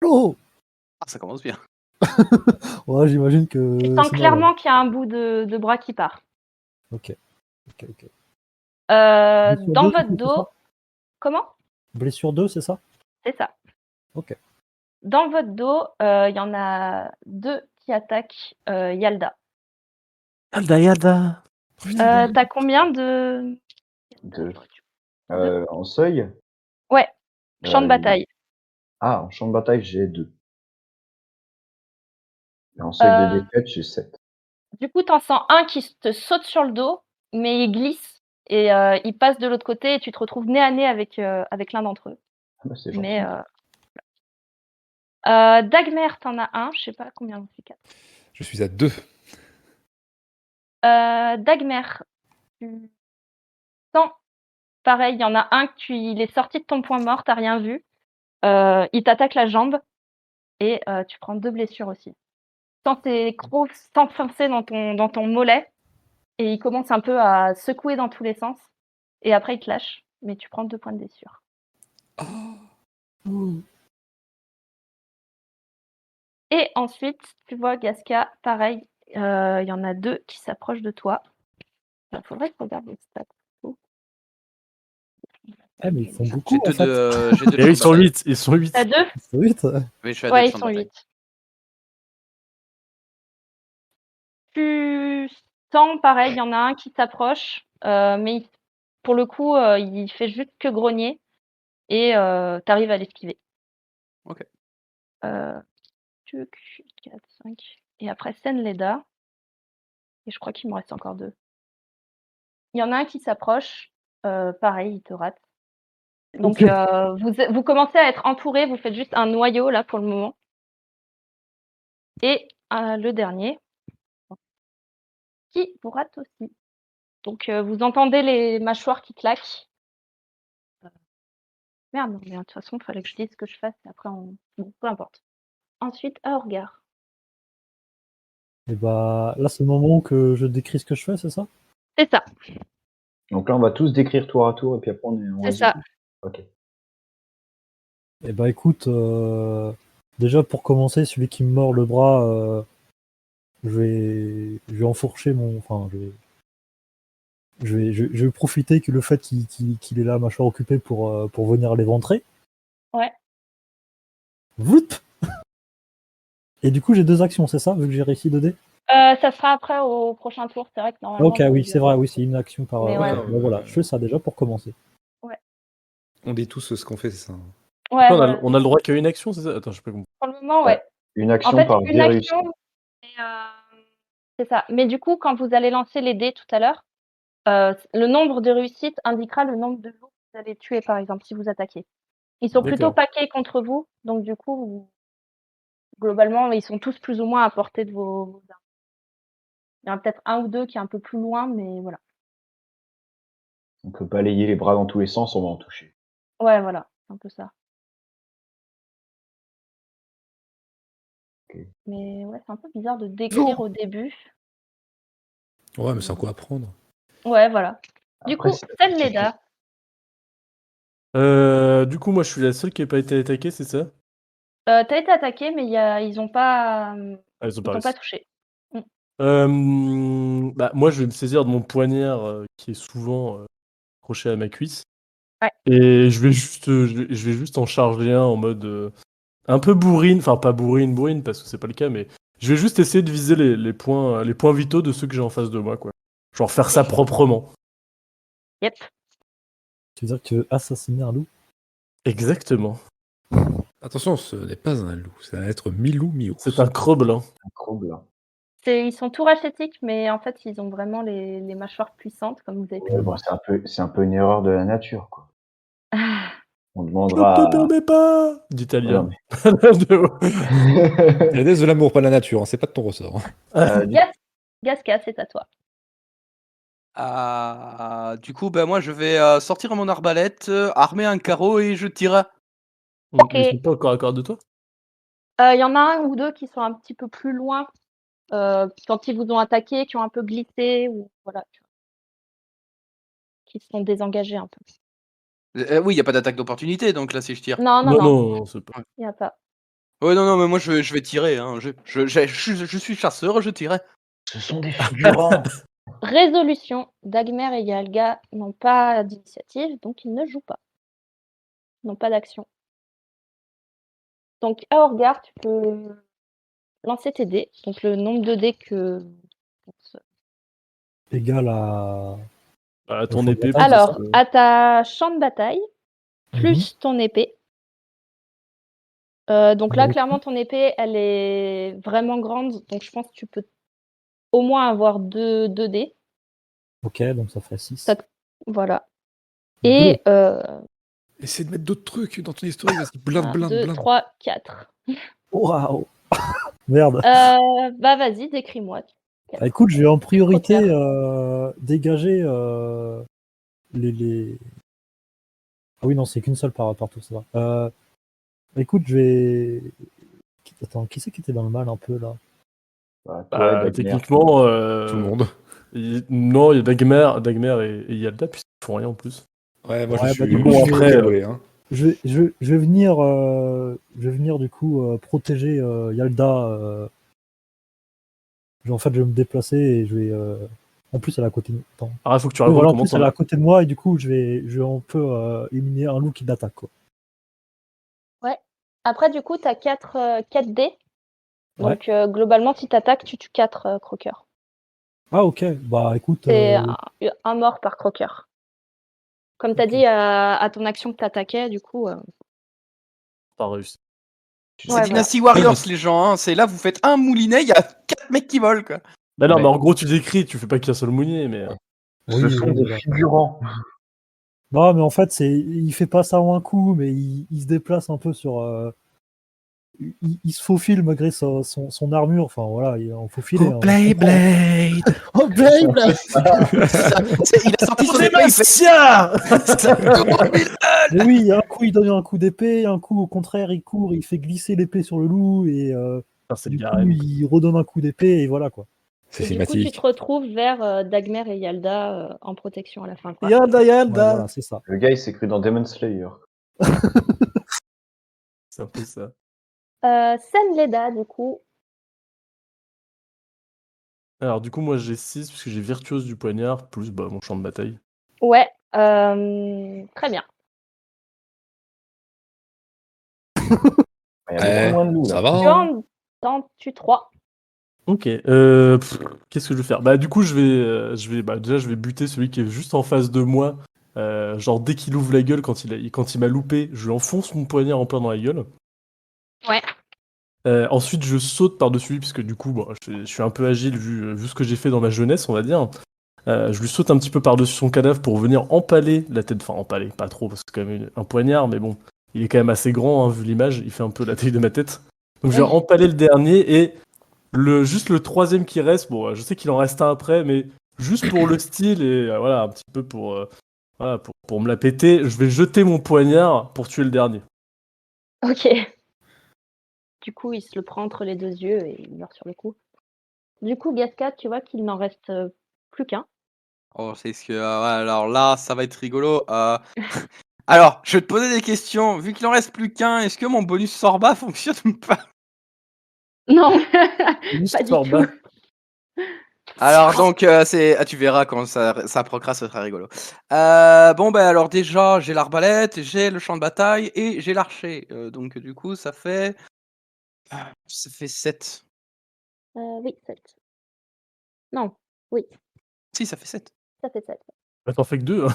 Speaker 2: Oh
Speaker 6: Ah, ça commence bien.
Speaker 2: ouais, j'imagine que.
Speaker 5: Tu sens
Speaker 2: c'est
Speaker 5: clairement qu'il y a un bout de bras qui part.
Speaker 2: Ok. Blessure
Speaker 5: Dans
Speaker 2: 2,
Speaker 5: votre
Speaker 2: c'est
Speaker 5: dos.
Speaker 2: ça
Speaker 5: Comment?
Speaker 2: Blessure 2, c'est ça?
Speaker 5: C'est ça.
Speaker 2: Ok.
Speaker 5: Dans votre dos, il y en a 2 qui attaquent Yalda.
Speaker 7: Yalda.
Speaker 5: T'as combien de...
Speaker 3: En seuil?
Speaker 5: Ouais, champ de bataille.
Speaker 3: Ah, en champ de bataille, j'ai 2. Et en seuil de défaite, j'ai 7.
Speaker 5: Du coup, t'en sens un qui te saute sur le dos, mais il glisse et il passe de l'autre côté et tu te retrouves nez à nez avec l'un d'entre eux.
Speaker 3: Ah bah, c'est gentil.
Speaker 5: Mais Dagmer, t'en as un, je sais pas combien vous c'est 4.
Speaker 4: Je suis à 2.
Speaker 5: Dagmer, tu sens pareil, il y en a un il est sorti de ton point mort, t'as rien vu. Il t'attaque la jambe et tu prends 2 blessures aussi. Tu sens tes crocs s'enfoncer dans ton mollet et il commence un peu à secouer dans tous les sens. Et après, il te lâche, mais tu prends 2 points de blessure. Et ensuite, tu vois Gasca, pareil, il y en a 2 qui s'approchent de toi. Il faudrait que je regarde les stats.
Speaker 2: Eh, mais ils font
Speaker 6: J'ai
Speaker 2: beaucoup, en
Speaker 6: 2
Speaker 2: fait.
Speaker 6: de, j'ai 2 de
Speaker 7: Et
Speaker 6: champ
Speaker 7: ils
Speaker 6: de
Speaker 7: sont
Speaker 6: bataille.
Speaker 7: 8. Ils sont 8.
Speaker 5: T'as 2?
Speaker 2: C'est vite.
Speaker 6: Oui, je suis à 2
Speaker 5: Ouais,
Speaker 6: de
Speaker 5: ils
Speaker 6: champ de
Speaker 5: sont
Speaker 6: bataille.
Speaker 5: 8. Tu sens, pareil, il y en a un qui s'approche, mais pour le coup, il fait juste que grogner. et tu arrives à l'esquiver.
Speaker 6: Ok.
Speaker 5: 4, 5. Et après Senleda. Et je crois qu'il me reste encore 2. Il y en a un qui s'approche. Pareil, il te rate. Donc, vous commencez à être entouré. Vous faites juste un noyau là pour le moment. Et le dernier, qui vous rate aussi. Donc, vous entendez les mâchoires qui claquent. Merde, mais de toute façon, il fallait que je dise ce que je fasse. Et après, bon, peu importe. Ensuite, Aorgar.
Speaker 2: Et bah là, c'est le moment que je décris ce que je fais, c'est ça?
Speaker 5: C'est ça,
Speaker 3: Donc là, on va tous décrire tour à tour et puis après, on
Speaker 5: c'est
Speaker 3: résume.
Speaker 5: ça.
Speaker 3: Ok.
Speaker 2: Et bah écoute, déjà pour commencer, celui qui me mord le bras, je vais enfourcher mon. Enfin, je vais profiter que le fait qu'il est là, mâchoire occupée, pour venir l'éventrer.
Speaker 5: Ouais.
Speaker 2: Voup. Et du coup, j'ai 2 actions, c'est ça, vu que j'ai réussi 2 dés?
Speaker 5: Ça sera après au prochain tour. C'est vrai que normalement.
Speaker 2: Ok, oui, c'est vrai, oui, c'est une action par.
Speaker 5: Mais ouais.
Speaker 2: Ok, bon, voilà, je fais ça déjà pour commencer.
Speaker 4: On dit tous ce qu'on fait, c'est ça.
Speaker 5: Ouais,
Speaker 7: on,
Speaker 5: voilà.
Speaker 7: on a le droit qu'à une action, c'est ça? Attends, je sais pas compris.
Speaker 5: Pour le moment, ouais.
Speaker 3: Une
Speaker 5: En
Speaker 3: action
Speaker 5: fait,
Speaker 3: par
Speaker 5: une
Speaker 3: dé réussi.
Speaker 5: action, c'est ça. Mais du coup, quand vous allez lancer les dés tout à l'heure, le nombre de réussites indiquera le nombre de loups que vous allez tuer, par exemple, si vous attaquez. Ils sont plutôt
Speaker 7: D'accord.
Speaker 5: paquets contre vous, donc du coup, globalement, ils sont tous plus ou moins à portée de vos armes. Il y en a peut-être un ou deux qui est un peu plus loin, mais voilà.
Speaker 3: On peut balayer les bras dans tous les sens, on va en toucher.
Speaker 5: Ouais, voilà, c'est un peu ça.
Speaker 3: Ok.
Speaker 5: Mais ouais, c'est un peu bizarre de décrire au début.
Speaker 4: Ouais, mais c'est un coup à prendre.
Speaker 5: Ouais, voilà. Du
Speaker 3: Après,
Speaker 5: coup,
Speaker 3: c'est-
Speaker 5: Senleda.
Speaker 7: Du coup, moi, je suis la seule qui n'a pas été attaquée, c'est ça?
Speaker 5: T'as été attaqué, mais ils n'ont pas,
Speaker 7: Ah, ils ont pas réussi.
Speaker 5: touché.
Speaker 7: Bah, moi, je vais me saisir de mon poignard qui est souvent accroché à ma cuisse.
Speaker 5: Ouais.
Speaker 7: Et je vais juste en charger un en mode un peu bourrine, enfin pas bourrine parce que c'est pas le cas, mais je vais juste essayer de viser les points vitaux de ceux que j'ai en face de moi, quoi. Genre faire ça proprement.
Speaker 5: Yep.
Speaker 2: Tu veux dire que tu veux assassiner un loup?
Speaker 7: Exactement.
Speaker 4: Attention, ce n'est pas un loup, ça va être mi-loup, mi-ours.
Speaker 7: C'est un croc-blanc.
Speaker 3: un croc là.
Speaker 5: Ils sont tout rachétiques, mais en fait, ils ont vraiment les mâchoires puissantes, comme vous avez pu
Speaker 3: Ouais,
Speaker 5: le
Speaker 3: bon,
Speaker 5: voir.
Speaker 3: c'est un peu une erreur de la nature, quoi.
Speaker 5: Ah,
Speaker 3: On
Speaker 7: Je ne
Speaker 3: demandera.
Speaker 7: te permets pas
Speaker 3: Ouais,
Speaker 7: d'Italien.
Speaker 3: non, mais-
Speaker 4: C'est la déesse de l'amour, pas la nature, hein, c'est pas de ton ressort.
Speaker 3: du-
Speaker 5: Gasca, c'est à toi.
Speaker 6: Du coup, ben, moi, je vais sortir mon arbalète, armer un carreau et je tire.
Speaker 5: Ok.
Speaker 7: Ils sont pas encore à corps de toi?
Speaker 5: Il y en a un ou deux qui sont un petit peu plus loin quand ils vous ont attaqué, qui ont un peu glissé, ou voilà, qui se sont désengagés un peu.
Speaker 6: Oui, il n'y a pas d'attaque d'opportunité, donc là, si je tire.
Speaker 5: Non,
Speaker 7: Non, c'est pas.
Speaker 5: il n'y a pas.
Speaker 6: Ouais, non, mais moi, je vais tirer. Hein. Je suis chasseur, je tire.
Speaker 3: Ce sont des figurants.
Speaker 5: Résolution. Dagmer et Yalga n'ont pas d'initiative, donc ils ne jouent pas. Ils n'ont pas d'action. Donc, à Orgar, tu peux lancer tes dés. Donc, le nombre de dés que.
Speaker 2: Égal à.
Speaker 7: À ton
Speaker 2: Faut
Speaker 7: épée.
Speaker 2: l'attaque.
Speaker 7: plus
Speaker 5: Alors,
Speaker 7: ça.
Speaker 5: à ta champ de bataille, plus ton épée. Donc là,
Speaker 2: Oui.
Speaker 5: clairement, ton épée, elle est vraiment grande. Donc, je pense que tu peux au moins avoir 2 dés.
Speaker 2: Ok, donc ça fait 6.
Speaker 5: Ça- Voilà. Et
Speaker 4: Essaie de mettre d'autres trucs dans ton historique, vas-y, blinde,
Speaker 5: 1,
Speaker 4: blinde,
Speaker 5: 2,
Speaker 4: blinde.
Speaker 5: 3, 4.
Speaker 2: Waouh. Merde.
Speaker 5: Bah, vas-y, décris-moi.
Speaker 2: Bah, écoute, je vais en priorité
Speaker 5: Croqueur.
Speaker 2: dégager les. Ah oui, non, c'est qu'une seule partout, ça va. Écoute, je vais. Attends, qui c'est qui était dans le mal un peu là?
Speaker 3: Bah, toi, Dagmer.
Speaker 7: Techniquement,
Speaker 4: Tout le monde.
Speaker 7: non, il y a Dagmer et Yalda, puis ils font rien en plus.
Speaker 4: Ouais, moi
Speaker 2: Ouais,
Speaker 4: je suis.
Speaker 2: bah, du
Speaker 7: coup,
Speaker 4: je suis
Speaker 7: après,
Speaker 4: cabré, hein.
Speaker 2: Je vais venir du coup protéger Yalda. En fait, je vais me déplacer et je vais. En plus, elle est à côté de moi. Attends.
Speaker 7: Alors, il faut que tu
Speaker 2: Oui,
Speaker 7: racontes
Speaker 2: voilà, en
Speaker 7: comment
Speaker 2: plus, elle est à côté de moi et du coup, je vais un peu éliminer un loup qui l'attaque, quoi.
Speaker 5: Ouais. Après, du coup, tu as 4 dés.
Speaker 2: Ouais.
Speaker 5: Donc, globalement, si tu attaques, tu tues 4 croqueurs.
Speaker 2: Ah, ok. Bah, écoute.
Speaker 5: C'est un mort par croqueur. Comme tu as
Speaker 2: Ok.
Speaker 5: dit à ton action que tu attaquais, du coup.
Speaker 7: Pas réussi.
Speaker 6: C'est
Speaker 5: Ouais,
Speaker 6: Dynasty Warriors, les gens. Hein. C'est là, vous faites un moulinet, il y a 4 mecs qui volent. Quoi.
Speaker 7: Bah non,
Speaker 3: Mais-
Speaker 7: mais en gros, tu décris, tu fais pas qu'un seul mounier, mais.
Speaker 3: Ce
Speaker 2: Oui,
Speaker 3: sont
Speaker 2: oui,
Speaker 3: des
Speaker 2: voilà.
Speaker 3: figurants.
Speaker 2: Non, mais en fait, il fait pas ça en un coup, mais il se déplace un peu sur. Il se faufile malgré son armure. Enfin, voilà, il est en faufilé.
Speaker 4: Oh,
Speaker 2: hein, on
Speaker 4: Blade
Speaker 2: comprend. Oh, Blade
Speaker 6: Il a sorti son épée, il fait
Speaker 7: Sébastien
Speaker 2: Mais oui, il y a un coup, il donne un coup d'épée, un coup, au contraire, il court, il fait glisser l'épée sur le loup, et
Speaker 7: Ah, c'est le
Speaker 2: du coup,
Speaker 7: Garen.
Speaker 2: il redonne un coup d'épée, et voilà, quoi.
Speaker 4: C'est
Speaker 5: Et du coup, tu te
Speaker 4: cinématique.
Speaker 5: retrouves vers Dagmer et Yalda en protection à la fin. Quoi.
Speaker 7: Yalda,
Speaker 2: Ouais,
Speaker 7: Yalda
Speaker 2: voilà, c'est ça.
Speaker 3: Le gars, il s'est cru dans Demon Slayer.
Speaker 7: C'est un peu ça.
Speaker 5: Senleda, du coup.
Speaker 7: Alors, du coup, moi j'ai 6, puisque j'ai Virtuose du poignard, plus bah, mon champ de bataille.
Speaker 5: Ouais, très bien.
Speaker 3: Il y a beaucoup moins de loups,
Speaker 4: Ça
Speaker 3: là.
Speaker 4: va.
Speaker 5: Tu
Speaker 4: Hein.
Speaker 5: en tue 3.
Speaker 7: Ok. Qu'est-ce que je vais faire? Bah, du coup, déjà, je vais buter celui qui est juste en face de moi. Genre, dès qu'il ouvre la gueule, quand il m'a loupé, je lui enfonce mon poignard en plein dans la gueule.
Speaker 5: Ouais.
Speaker 7: Ensuite, je saute par-dessus lui, puisque du coup, bon, je suis un peu agile vu ce que j'ai fait dans ma jeunesse, on va dire. Je lui saute un petit peu par-dessus son cadavre pour venir empaler la tête. Enfin, empaler, pas trop, parce que c'est quand même un poignard, mais bon, il est quand même assez grand, hein, vu l'image. Il fait un peu la taille de ma tête. Donc, je vais
Speaker 5: Oui.
Speaker 7: empaler le dernier et juste le troisième qui reste. Bon, je sais qu'il en reste un après, mais juste pour le style et voilà, un petit peu voilà, pour me la péter, je vais jeter mon poignard pour tuer le dernier.
Speaker 5: Ok. Du coup, il se le prend entre les deux yeux et il meurt sur le coup. Du coup, Gascade, tu vois qu'il n'en reste plus qu'un.
Speaker 6: Oh, c'est ce que. Ouais, alors là, ça va être rigolo. Alors, je vais te poser des questions. Vu qu'il en reste plus qu'un, est-ce que mon bonus Sorba fonctionne ou pas?
Speaker 5: Non,
Speaker 7: Juste
Speaker 5: pas du
Speaker 7: par bas.
Speaker 5: tout.
Speaker 6: Alors donc, tu verras quand ça procra, ce sera rigolo. Bon, ben alors déjà, j'ai l'arbalète, j'ai le champ de bataille et j'ai l'archer. Donc du coup, ça fait 7.
Speaker 5: Oui, 7. Non, oui,
Speaker 6: Si, ça fait 7.
Speaker 5: ça fait 7.
Speaker 7: Bah, t'en fais que 2. Hein.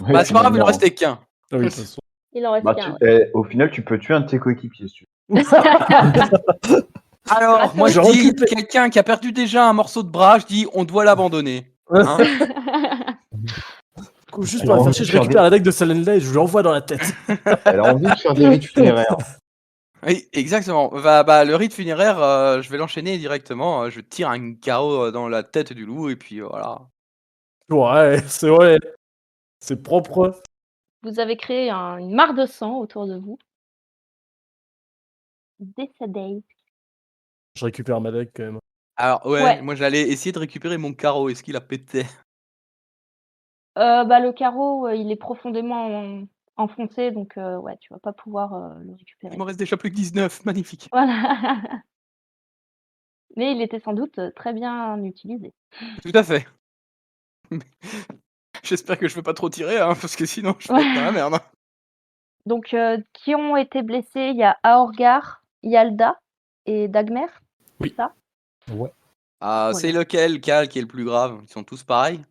Speaker 3: Ouais,
Speaker 6: Bah, c'est pas grave, il en
Speaker 3: finalement.
Speaker 6: restait qu'un.
Speaker 7: Ah oui, de toute façon.
Speaker 5: Il en reste
Speaker 3: Bah,
Speaker 5: qu'un. Ouais.
Speaker 3: au final, tu peux tuer un de tes coéquipiers, si tu veux.
Speaker 6: Alors, moi je
Speaker 7: Je
Speaker 6: dis,
Speaker 7: récupère.
Speaker 6: quelqu'un qui a perdu déjà un morceau de bras, je dis, on doit l'abandonner. Hein.
Speaker 7: Juste
Speaker 3: Elle
Speaker 7: pour
Speaker 3: a
Speaker 7: la faire
Speaker 3: envie
Speaker 7: chier,
Speaker 3: de
Speaker 7: je
Speaker 3: faire
Speaker 7: récupère la deck de Salenla et je lui envoie dans la tête.
Speaker 3: Elle a envie de faire des rites funéraires.
Speaker 6: Oui, exactement. Bah, le rite funéraire, je vais l'enchaîner directement. Je tire un carreau dans la tête du loup et puis voilà.
Speaker 7: Ouais, c'est vrai. C'est propre.
Speaker 5: Vous avez créé une mare de sang autour de vous. Décédé.
Speaker 7: Je récupère ma deck quand même.
Speaker 6: Alors ouais,
Speaker 5: Ouais.
Speaker 6: moi j'allais essayer de récupérer mon carreau. Est-ce qu'il a pété?
Speaker 5: Bah, le carreau, il est profondément enfoncé, donc ouais, tu vas pas pouvoir le récupérer.
Speaker 6: Il m'en reste déjà plus que 19. Magnifique.
Speaker 5: Voilà. Mais il était sans doute très bien utilisé.
Speaker 6: Tout à fait. J'espère que je vais pas trop tirer, hein, parce que sinon je vais être dans la merde. Hein.
Speaker 5: Donc, qui ont été blessés, il y a Aorgar, Yalda et Dagmer.
Speaker 7: Oui.
Speaker 5: C'est ça?
Speaker 2: Ouais,
Speaker 6: Ah,
Speaker 5: Voilà.
Speaker 6: c'est lequel, Cal, qui est le plus grave? Ils sont tous pareils?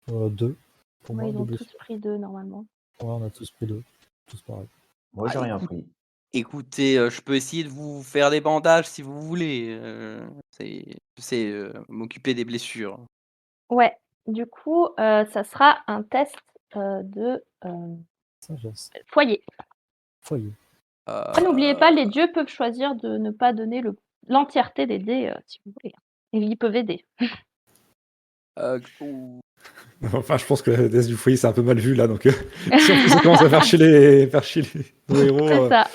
Speaker 2: 2. Pour
Speaker 5: Ouais,
Speaker 2: moi,
Speaker 5: ils
Speaker 2: deux
Speaker 5: ont
Speaker 2: blessures.
Speaker 5: tous pris 2 normalement.
Speaker 2: Ouais, on a tous pris 2. Tous pareil.
Speaker 3: Moi, j'ai
Speaker 6: Ah,
Speaker 3: rien
Speaker 6: écoute.
Speaker 3: pris.
Speaker 6: Écoutez, je peux essayer de vous faire des bandages si vous voulez. Je sais m'occuper des blessures.
Speaker 5: Ouais, du coup, ça sera un test de
Speaker 2: Sagesse.
Speaker 5: foyer.
Speaker 2: Foyer.
Speaker 5: N'oubliez pas, les dieux peuvent choisir de ne pas donner l'entièreté des dés si vous voulez. Et ils peuvent aider.
Speaker 6: Ouh.
Speaker 4: Enfin, je pense que la déesse du foyer, c'est un peu mal vu là. Donc, si en plus ça commence à faire chier nos héros.
Speaker 5: C'est ça.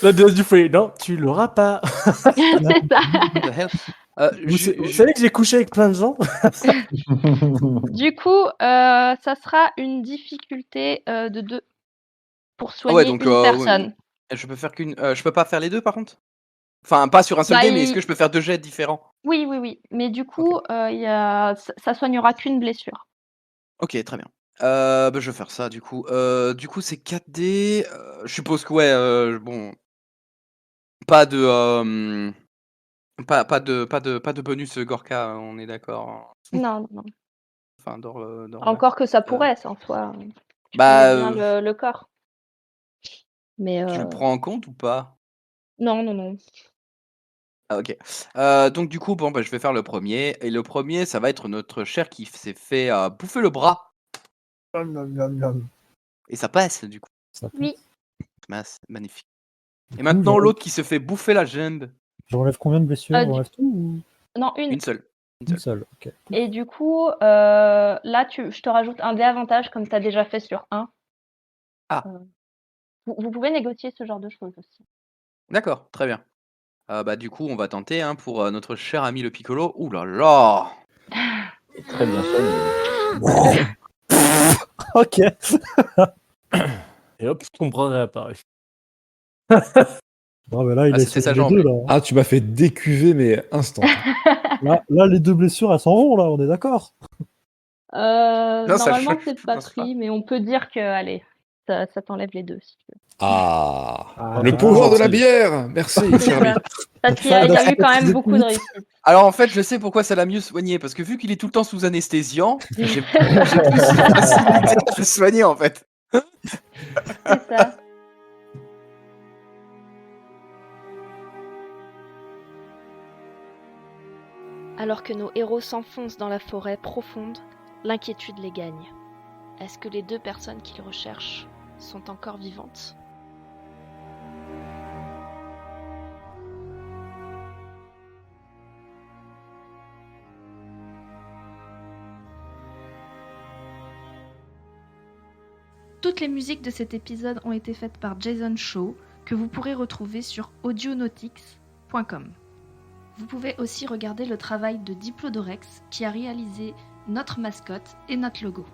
Speaker 7: La déesse du foyer. Non, tu l'auras pas.
Speaker 5: C'est ça.
Speaker 6: What the hell?
Speaker 7: Vous savez que j'ai couché avec plein de gens?
Speaker 5: Du coup, ça sera une difficulté de 2 pour
Speaker 6: Ah ouais,
Speaker 5: soigner
Speaker 6: donc
Speaker 5: une personne.
Speaker 6: je peux faire qu'une. Je peux pas faire les deux par contre? Enfin, pas sur un seul
Speaker 5: Bah,
Speaker 6: dé, mais est-ce que je peux faire 2 jets différents?
Speaker 5: Oui, oui, oui. Mais du coup, ça soignera qu'une blessure.
Speaker 6: Ok, très bien. Bah, je vais faire ça du coup. Du coup, c'est 4 dés. Je suppose que ouais, bon, pas de pas de bonus Gorka, on est d'accord. Hein.
Speaker 5: Non, non, non.
Speaker 6: Enfin, d'or,
Speaker 5: Encore que ça pourrait, ça, en soi. Je
Speaker 6: Bah,
Speaker 5: connais bien le corps. Mais
Speaker 6: tu le prends en compte ou pas?
Speaker 5: non, non, non.
Speaker 6: Ah OK. Donc du coup, bon, bah, je vais faire le premier et le premier, ça va être notre cher qui s'est fait, bouffer le bras
Speaker 2: Miam, miam, miam, miam.
Speaker 6: et ça passe du coup.
Speaker 2: Ça peut-
Speaker 5: Oui.
Speaker 6: Magnifique.
Speaker 2: Du
Speaker 6: Et
Speaker 2: coup,
Speaker 6: maintenant l'autre qui se fait bouffer la jambe.
Speaker 2: j'enlève combien de blessures?
Speaker 5: Du
Speaker 2: J'enlève tout ou
Speaker 5: Non, une.
Speaker 6: Une seule. Une
Speaker 2: une
Speaker 6: seule.
Speaker 2: seule? Ok.
Speaker 5: Et du coup, là, je te rajoute un désavantage comme tu as déjà fait sur 1.
Speaker 6: Ah.
Speaker 5: Vous pouvez négocier ce genre de choses aussi.
Speaker 6: D'accord, très bien. Bah, du coup, on va tenter, hein, pour, notre cher ami le piccolo. Ouh là là!
Speaker 3: Très bien soigné.
Speaker 2: Ok.
Speaker 7: Et hop, ton bras réapparaît.
Speaker 2: Bon, ben là, il
Speaker 6: Ah,
Speaker 2: est
Speaker 6: c'était
Speaker 2: sur
Speaker 6: sa
Speaker 2: les
Speaker 6: jambe,
Speaker 2: deux,
Speaker 6: lui.
Speaker 2: là.
Speaker 4: Ah, tu m'as fait décuver, mais instant.
Speaker 2: Là, les deux blessures, elles s'en vont, là, on est d'accord.
Speaker 6: Non, ça
Speaker 5: Normalement,
Speaker 6: change,
Speaker 5: c'est
Speaker 6: je
Speaker 5: pas
Speaker 6: pense pas.
Speaker 5: pris, mais on peut dire que, allez, ça t'enlève les 2 si tu veux.
Speaker 4: Ah,
Speaker 2: Ah,
Speaker 4: le
Speaker 7: t'es
Speaker 4: pouvoir de la
Speaker 7: gentil.
Speaker 4: bière. Merci,
Speaker 5: C'est
Speaker 4: cher ami.
Speaker 5: ça. Parce qu'il y
Speaker 2: Ça
Speaker 5: a,
Speaker 2: aide
Speaker 5: il y
Speaker 2: à
Speaker 5: a eu quand même
Speaker 2: cicatriser
Speaker 5: beaucoup
Speaker 2: plus
Speaker 5: de
Speaker 2: vite.
Speaker 5: réussites.
Speaker 6: Alors en fait, je sais pourquoi ça l'a mieux soigné, parce que vu qu'il est tout le temps sous anesthésiant, j'ai plus de facilité à le soigner en fait.
Speaker 5: C'est ça.
Speaker 1: Alors que nos héros s'enfoncent dans la forêt profonde, l'inquiétude les gagne. Est-ce que les 2 personnes qu'ils recherchent sont encore vivantes ? Toutes les musiques de cet épisode ont été faites par Jason Shaw, que vous pourrez retrouver sur audionautics.com. Vous pouvez aussi regarder le travail de Diplodorex qui a réalisé notre mascotte et notre logo.